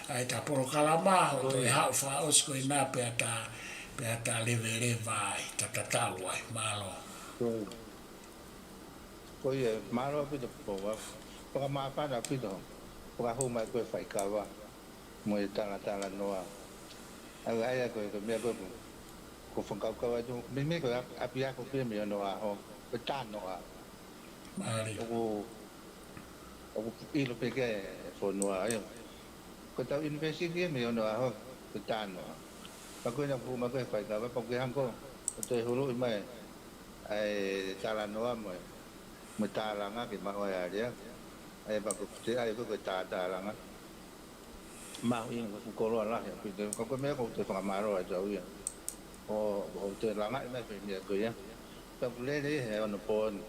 Speaker 1: ai ta poro kalamaho, to e hau whaos ko i nā pe ata lewe ai, ta tatau ai, malo.
Speaker 2: Ko i e malo pito poa, paka maapana pito, paka huma koe whaikawa, mo i tala noa. Ai ai koe mea koe ko whakaukau atu, me koe api ako pia mea noa ho, ko tānoa.
Speaker 1: Mari.
Speaker 2: O ilo peke whanua ai. Ko tau university mea noa ho, ko tānoa. Pako ina puma koe whaikawa, pako hanko, o te hulu i mai, ai tala noa mai, mo tālanga ki maho e aria, ai pako te ai koe tālanga. Maho inga ko koroa lahi, ko mea ko te whakamaro ai tau ia. O te langa i mai whenua koe ia. Pau lele he ono pōn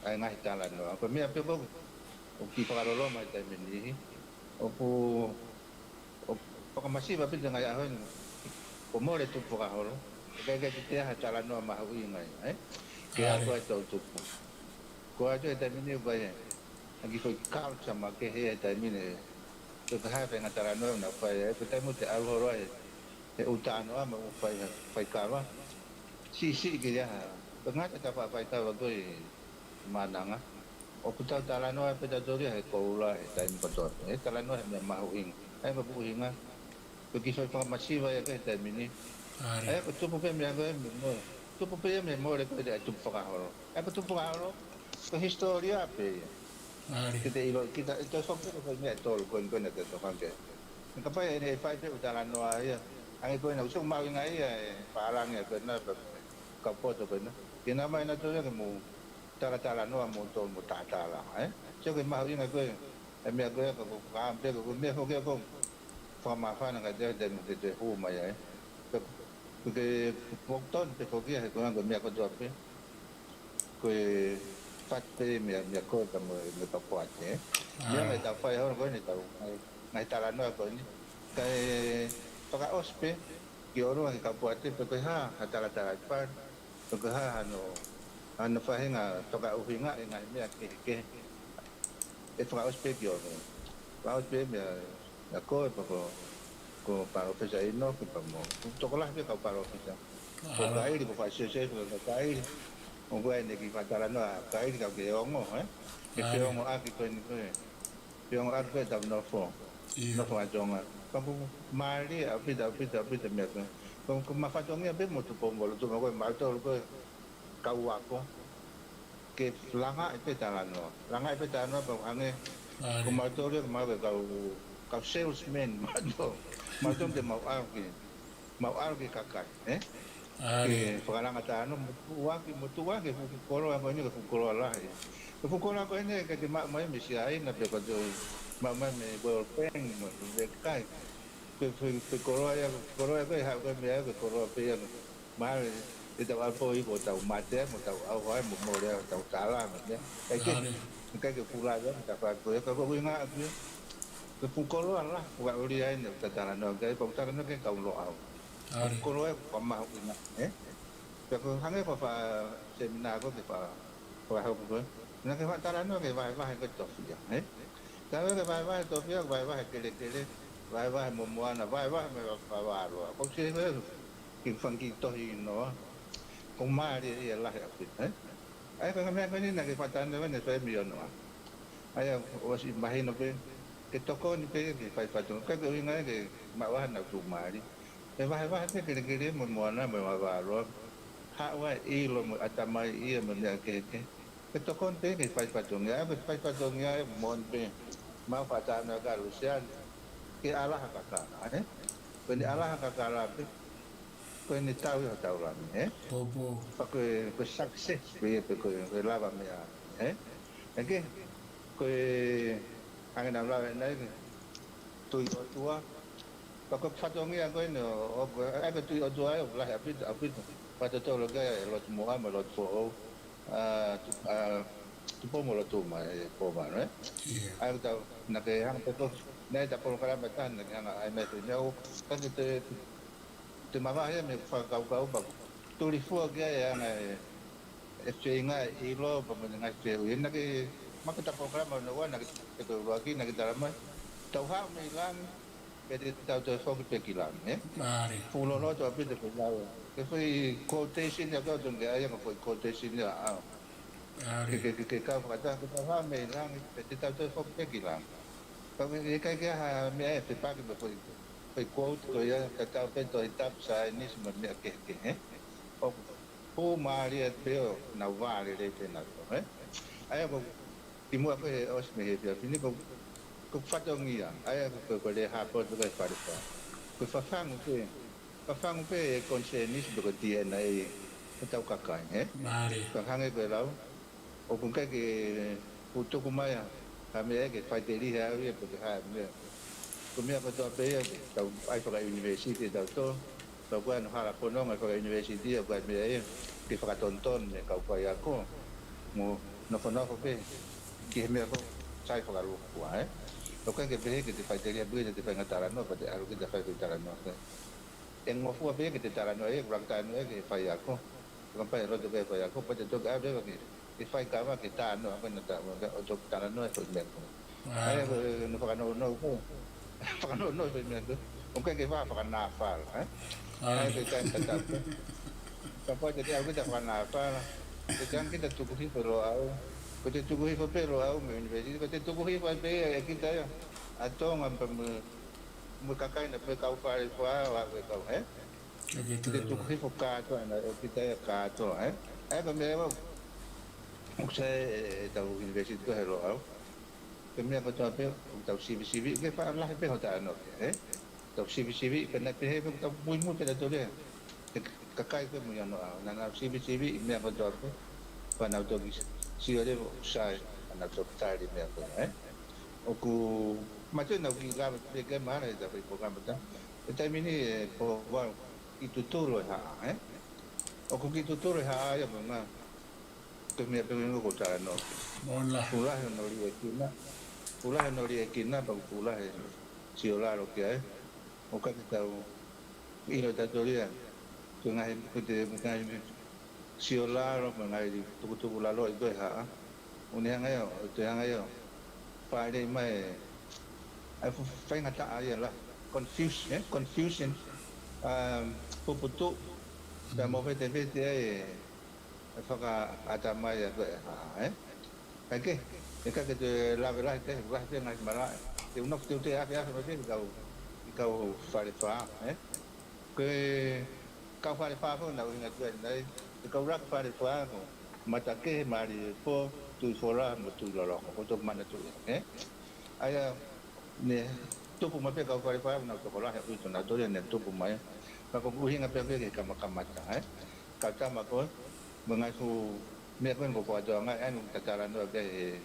Speaker 2: ai ngahi tala noa. Ko mea pia koe o ki whakarolo mai tai menihi. O whakamasiwa pita ngai ahoin o more tupu whakahoro. Kai te aha tala noa maha ui ngai. Ke ako ai tau tupu. Ko atu e tai menihi bai he. Aki koe culture ma ke he e tai menihi. Ko ka hae whenga tala noa na whai e. Ko tai mo te aruhoro ai. E utano ama o fai kawa si ki dia ngata ta fa fai ta ko mananga o puta tala no e peta tori he koula e tai mo to e tala no he ma ing ai ma bu inga ko ki foi pa masiva e ke tai mini ai ko tu pe me ngo mo tu pe me mo le ko de tu fa horo ai ko tu fa horo ko historia pe kita ilo kita itu sok ko me tol ko ne te to kan ke ka pa e fai pe tala no ai ai ko na usung mau ngai pa lang e ko na ka po to ko na kina mai na to ke mo tala no mo to mo tala cho cái mau như này quê em mẹ quê có làm thế có mẹ không kia không phòng mà pha là cái để hu mà vậy cái một ton cái có kia có làm cái mẹ có job cái cái phát cái mẹ có cái người tập quạt thế nhớ người tập phải hơn có người tập ngày tala no có cái toka ospe kiểu nó cái tập quạt thế cái ha tala pan cái ha nó phải nga toka uhinga nga mẹ cái e whaka ospe ki ono. Whaka ospe mea na koe pa ko paropesa ino ki pa mo. Toko lahi pia kau paropesa. Ko kairi ko whaisese ko kairi. O koe ne ki whatara noa kairi kau ke ongo, Ke ke ongo aki koe ni koe. Ke ongo aki koe tau nofo. Nofo atonga. Papu maari apita mea koe. Ko mawhatongia pe mo tupongolo. Tuma koe mautoro koe kau wako. Ke langa e talano langa e talano pa ange como autore ma ka salesman ma de mau arki kakai ke langa tano mutua ke koro ko ni ko koro la ko koro ko ni ke ma me si ai na pe ko ma me bol pen mo de kai ke koro ya ko ha ko me ko koro pe ma thì tàu alphoi của tàu mate một tàu ao gói một màu đeo tàu cá la mà nhé cái phụ la đó tàu phải với cái có nga cái phụ cô lo là phụ gạo đi ai nữa tàu là nó cái bông nó cái cầu lộ ảo cô lo có màu nga ấy cái hàng cái phải seminar có phải học với nó cái tàu nó cái vai cái tổ phí ấy cái vai tổ phí vai cái vai một mùa là vai mà rồi không chơi với kinh phăng kinh to nó không mai đi là hết ấy cái này cái phát triển nó phải miền nữa ấy osi mahin nó cái toko ni phải phát triển cái ngay cái mà vào nào chụp mai đi cái vai cái một món là mà rồi hạ vai y rồi một atam mai y mình cái toko cái phải phát triển cái phải phát triển cái món mà phát triển nó cái Rusia cái ala kakak ấy cái ala kakak là ko ni tau la
Speaker 1: Popo
Speaker 2: ko success ko lava me ke ko ang na la na tu tua ko fatong ya ko no ko tu tua la apit pa to lo ga lo mo ama lo fo tu po mo lo tu ma po ba no ai ta na ke hang to na ta po kala batan na nga ai me no ka te mama ia me whakau pa turi fua kia ia ngai e whenga i lo pa mo ngai wheu i nake makita programa no wa nake te ko waki nake tarama tau hao me lang ke te tau te whoki pe ki lang fulo no to apite pe lau ke whi quotation ia kau tunga ia ka whi quotation ia au ke kau whakata ke tau hao me lang ke te tau te whoki pe ki lang pa me kai kia ha mea e pe paki me whi phải quote rồi cái tao bên tôi tập sai ní mà mẹ kể ô Maria Pio nào vào đây thế nào đấy ai có tìm mua cái osme hết rồi thì có phát trong gì à ai có để hạ bớt cái phát được cái phát phăng cái conscience được cái DNA cái tao cả cái hết còn hàng cái đó ô cũng cái phụ thuộc cũng mai à mẹ cái phải để đi ha cái hai mẹ kumia pa to pe tau ai fa university tau to tau ko an hala pono ngai fa university ko me ki fa tonton ne ka ko ya ko mo no fa no pe ki me ko sai fa lu ko to kan ke pe ke te fa te ria bu te fa ngatara no pa te aru ki te fa te tara no en mo fu pe ke te tara no e rang ta no e ke fa ya ko kan pa ro te ke fa ya ko pa te to ga de ki fa ka ma ki ta no pa na ta mo o to tara no e fa me ko ai no fa no ko Pakanonoy pa yun doon. Kung kaya kipa, pakanafal. Ay, kaya tatap. Kapag jadi aku tak pakanafal. Kaya kita tukuhi pero ako. ko te tuku hi pero au me university ko te tuku hi fa pe kita ya atong am mu kakai na pe kau fa wa kau te tuku hi fo ka to na kita ya ka to ko me wa saya tahu universiti ko hero au kami ako to pe tahu civic ke fa lah pe hota no tahu civic kana pe tahu muy pe to le kakai ko mo no na civic me ako to pe pa na to si ole sai na to tari me ako oku macam nak kita ke mana dah program betul tapi ini po itu turun oku itu turun ya memang kami pengen kota no pulah no kina bang pulah siola lo que oka kita ilo tatoria tungai kita bukan siola lo mengai tu lo itu unyang ayo itu yang ayo pada mai phải ngata ayo lah confusion puputu dan mau VTV faka atama ya okay eka que la verdad que va a ser una mala de uno que usted hace kau fare fa que kau fare fa ko na winga tu dai kau rak fare fa ko mata ke mari po tu fora mo tu lo ko to mana tu aya ne tu pu ma pe kau fare fa na to ko la ya tu na to ne tu pu ma ka ko hinga pe ke kamata kata mako mengaku mereka ko aja ngai anu tataran do ke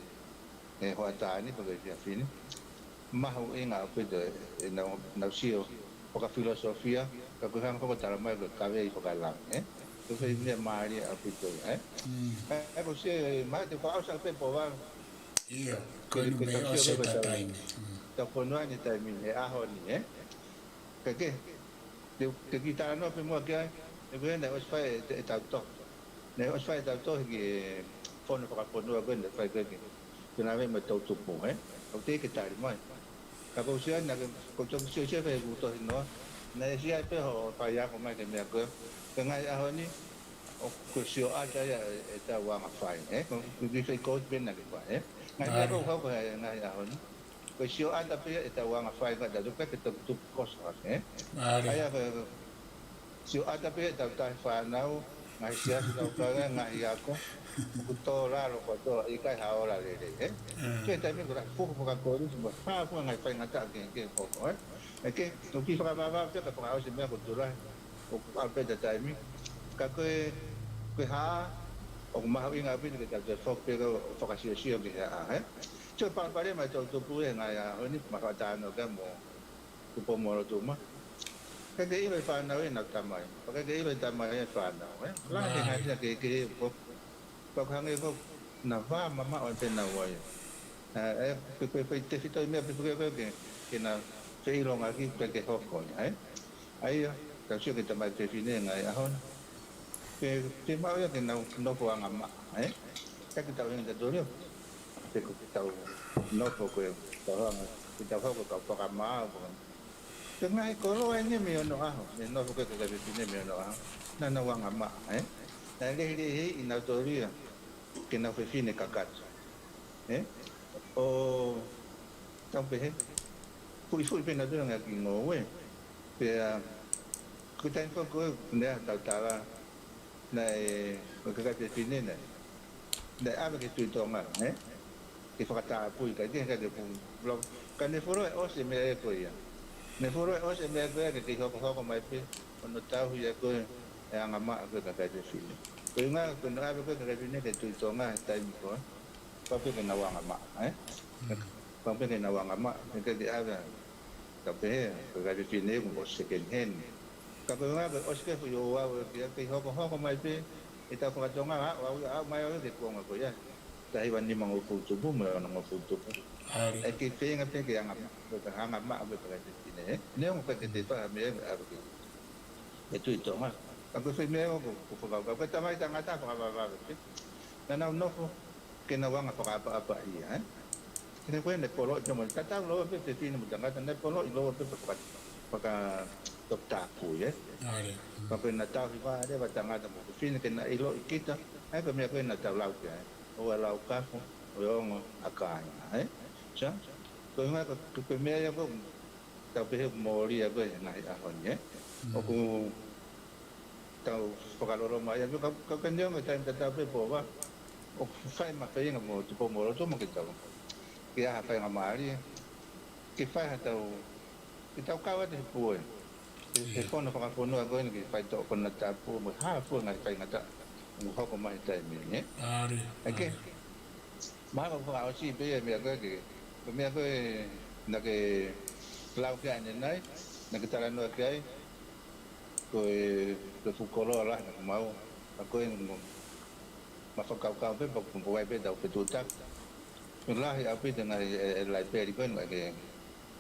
Speaker 2: hoata ni bagi sini mahu inga apa itu na sio poka filosofia ka ko hang ko tara mai ka ve ko kala tu fe ni mari apa itu ko se mai te ko asa pe po va
Speaker 1: iya ko ni me asa tatai ni
Speaker 2: ta ko no ani tai mi aho ni ke kita no pe mo ke e na os fa ta to ne os fai da to che fono para fono a quando fai che non aveva to tupo o te che tari mai ka ko sia na ko to sia sia fe bu to no na sia pe ho pa ya ko mai ke me ko ke ngai a ho ni o ko sia a ta ya ta wa ma fai ko di fe ko ben na ke pa ngai ko ko ngai a ho ni ko sia a ta pe ta wa ma fai ka da do pe ke to tu ko sa aya ko sia a ta pe ta ta fa na ngai sia tau ka ngai ako kuto la lo ko to ikai ha ora le ke ta mi ko fu ka ko ri mo fa ko ngai fa ngata ke ko ke to ki fa ba pe ka pa o se me ko tu la o a pe ta ta mi ka ko ha o ma wi nga pe ke ta fo pe ko fo ka sia sia ke cho pa pa le ma to pu ngai a ni ma ka ta no ka mo ku po mo to ma cái iba fa na we na tamai cái iba tamai fa na we la ke ha ke ko ko khang ko na va mama on pe na we pe te fito me pe que na se lo nga ki pe ke ho ko ai ka sio que tamai te fine ngai a hon que te ma ya que no po nga ma ka kita we nda do te ko kita no po ko kita ho ko ka ma Tengah kalau ini miono ah, no porque que viene miono ah, na wang ama na lehi ina toria que na fine kakat o tampe fui pena do nga ki no we pe ku tan ko ne ta na ko ka te fine ne da ave que tu tonga que fa ta pui ka que pu blog ka ne foro o se me ko ya me foro o se me que ko mai pe ono tahu ya ko yang ama ko ka te fine ko nga ko na ave ko ka fine que tu tonga ta mi ko pa pe na wang ama pa pe na wang ama que de ave ka pe ko ka fine ko second hand ka pe nga o se ko yo wa que ko mai pe ita ko tonga wa mai o de ko ngo ya dai ban ni mango pu tu bu me no ngo pu tu e ke pe nga pe ke yang ama ko ka nga ma be ka te fine ne ngo pe te pa me a ko e tu tonga ka pe me ko ka ta mai ta ngata ko ba na no que na wanga pa apa ia kene ko ne polo yo mo tata lo pe te fine mo tanga ne polo lo pe pa top tapu ya pa pe na ta va de ba tanga mo fine que na ilo kita ai pe me ko na ta lau ya o la o ka o yo a ka cha ko nga ko me ya ko ta pe mo ri ya ko na a hon ye o ku ta pakaloro ma ya ka kanyo nga ta pe po ba o fai ma pe nga mo tipo mo to mo ke ta ke ha fai nga ma ri ke fai ha ta ke ta ka wa de po e kono fa kono ko ni fai to kono ta po mo ha po nga fai nga ta mo ho ko mai ta mi ne
Speaker 1: ari
Speaker 2: okay ma ko fa o si pe me ko ke me ko na ke lau ke ane nai na ke tala no ke ko e fu kolo la na mau ko ma fa ka pe po po vai pe da pe tu ta la ya pe de na la pe ri ko na ke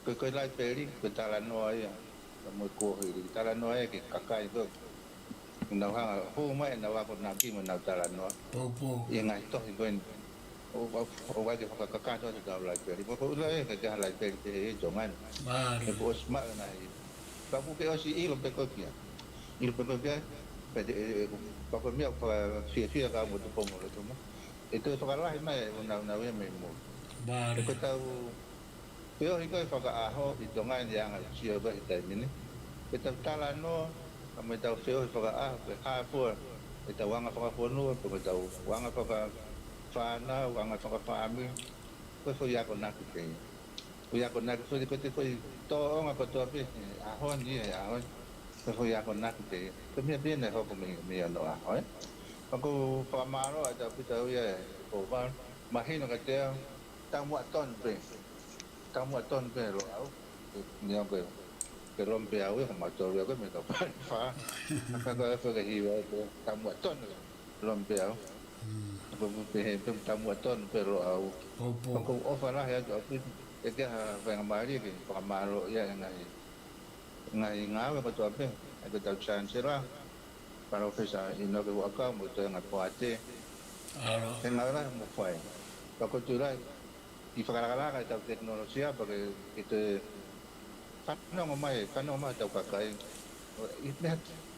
Speaker 2: ko la pe ri ko tala no ai mo ko ri tala no ai ke kakai ko na ha ho mai na wa ko na ki mo na tala no
Speaker 1: po
Speaker 2: ye ngai to ko o vai ke kakai to da la pe ri ko la ke ka la pe ri e jongan
Speaker 1: mari
Speaker 2: ko sma na pa ku ke o si i lo pe ko kia i lo pe ko kia pe pa ko mi pa fia ka mo to mo le to mo e to fa la mai na me mo
Speaker 1: mari
Speaker 2: ko ta Pero ikaw pag-aaho, ito nga hindi ang siya ba ito yun eh. Ito tala no, kami daw siya pag-aaho, hapon, ito wanga pagkapuno, ito wanga pagkafana, wanga pagkafami, ko yako na kita. Yako na kita, ko ito nga ko to api, ahon niya, ahon. Ko yako na kita. Kami din na ako may ano ahon. Ako pamaro at ito ya, ko ba mahino kaya tamo ton pre. Kamu aton pero au niya ko pero rompe au ko mator ko me to fa ka fa ka hiwa ko kamu aton rompe au ko pe kamu aton pero au ko ofa la ya ko e ke ha va mari ke pa maro ya ngai ngawe ko to pe ko ta chance la para ofesa ino ke wa ka mo to nga poate en la mo fue ko tu la y fakara ita teknologia porque itu kano mai tau kakai it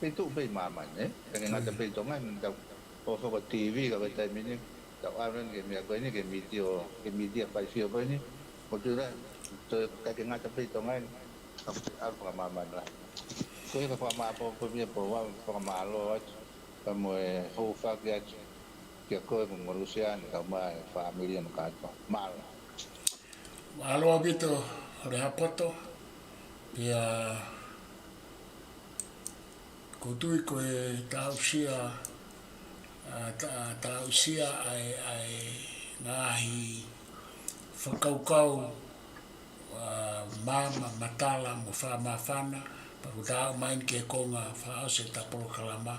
Speaker 2: itu be mama ne dengan ada be tongan tau foto TV ka beta mini tau aran ke media pa fio ba ni motura to ka ke ngata be tongan apa mama la ko ka ma po mi po wa pa malo pa mo ho fa ke ko mo rusian ka ma familia no ka mal
Speaker 1: alo abito rehapoto pia kutui ko e tausia ai ngahi whakaukau mama matala mo whamawhana pakutao main ke konga whaose taporo kalama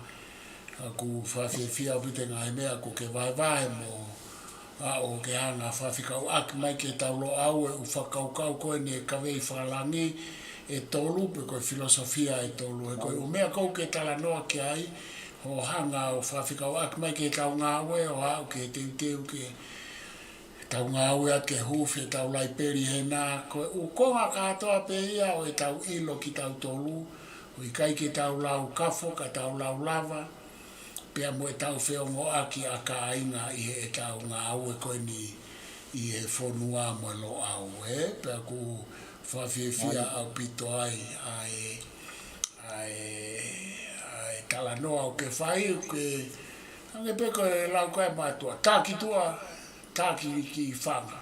Speaker 1: ku whawhiawhia wite ngai mea ku ke vai mo o ke hanga whawhikau aki mai ke taulo au e u whakaukau koe ni e kawei whalangi e tolu pe koe filosofia e tolu e koe o mea kou ke tala noa ke ai ho hanga o whawhikau aki mai ke tau ngāwe o hau ke teu ke tau ngāwe at ke huwhi e tau laiperi he nā koe u konga katoa pe ia o e tau ilo ki tau tolu o i kai ke tau lau kafo ka tau lau lava pea mo e tau whiongo aki a ka inga i he e tau ngā au e koe ni i he whonua mo lo au pea ku whawhiawhia au pito ai tala noa o ke whai ke ange pe koe lau koe mātua tāki tua tāki ki whanga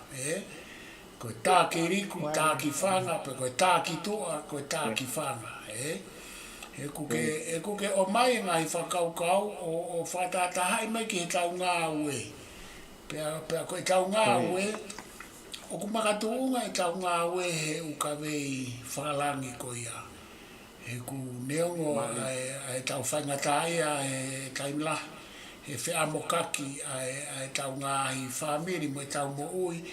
Speaker 1: koe tāki riku tāki whanga pe koe tāki tua koe tāki whanga e kuke o mai ngai whakaukau o whatatahai mai ki he tau ngā ue. Pea koe tau ngā ue, o kumakatuunga e tau ngā ue he ukawei whakalangi ko ia. He ku neongo ai tau whaingatai a he taimla, he whiamokaki ai tau ngā hi whamiri mo e tau mo ui,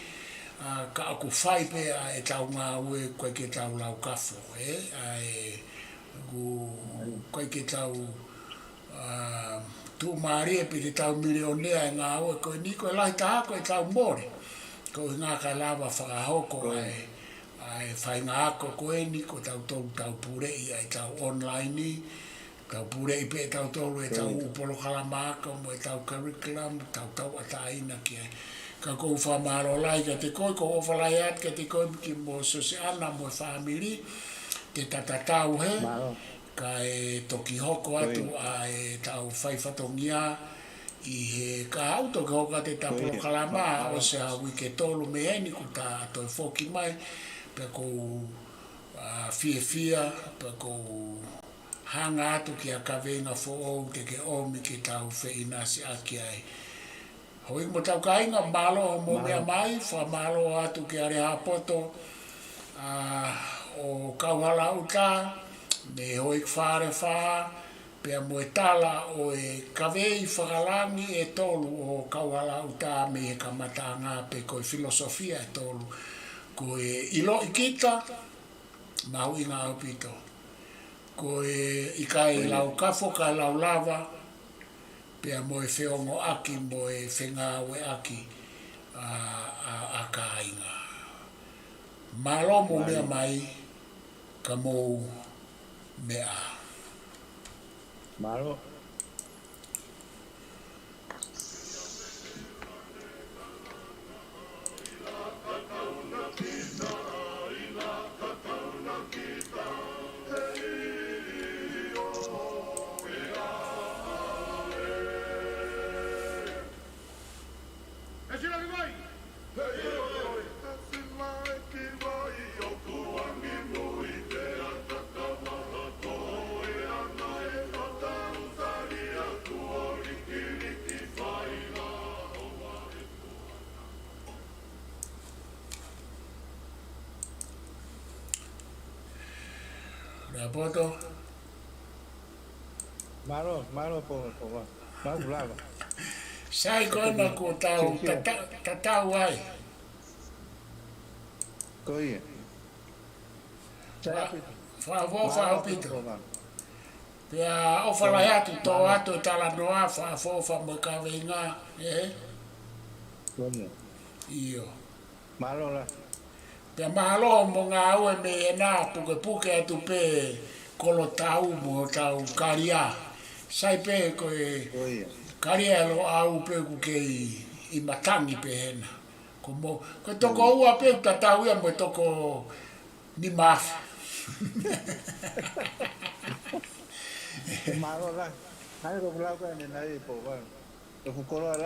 Speaker 1: ka aku whaipe ai tau ngā ue koe ke tau lau kafo. Koe ke tau tu maari e piti tau milionea e ngā oe koe ni koe lai taha koe tau mori koe ngā ka lava whakahoko ai whai ngā ako koe ni koe tau purei ai tau online ni Tau pure i pe tau tolu e tau upolo kalamaka mo e tau curriculum, tau ataina ki ai. Ka kou whamaro lai ka te koi, ko ofalai at ka te koi ki mo sose ana mo family, te tatatau he, ka e toki hoko atu a e tau whaifatongia i he ka au toki hoko te tapolo kalama o se a wike tolu me eni ku ta toi foki mai, pe kou fia, pe kou hanga atu ki a kawenga fo ou te ke omi ki tau whiina si aki ai. Hoi mo tau kainga malo o mo mea mai, wha malo atu ki are hapoto o kauhala uta, me hoi kwhare wha, pia mo e tala o e kawei whakalangi e tolu o kauhala uta me he kamatanga pe koe filosofia e tolu. Ko e ilo i kita, mau inga au pito. Ko e i kai lau kafo ka lau lava, pia mo e whiongo aki, mo e whengawe aki a ka inga. Malo mo mea mai, ka mou mea.
Speaker 2: Malo.
Speaker 1: Rapoto.
Speaker 2: Malo po. Malo lava.
Speaker 1: Sai kona ko tau tatau ai.
Speaker 2: Koi.
Speaker 1: Fa pito. Pia o fala atu to atu tala noa fa mo ka venga
Speaker 2: Bueno.
Speaker 1: Io.
Speaker 2: Malo la.
Speaker 1: Pia malo mo nga o me na puke atu pe kolo tau mo tau karia. Sai pe ko e karia lo au pe ku ke I matangi pe hena. Ko toko ua pe tatau ia mo toko ni maf.
Speaker 2: Malo la. Hai ko blau ka ni nai po ba. Ko ko la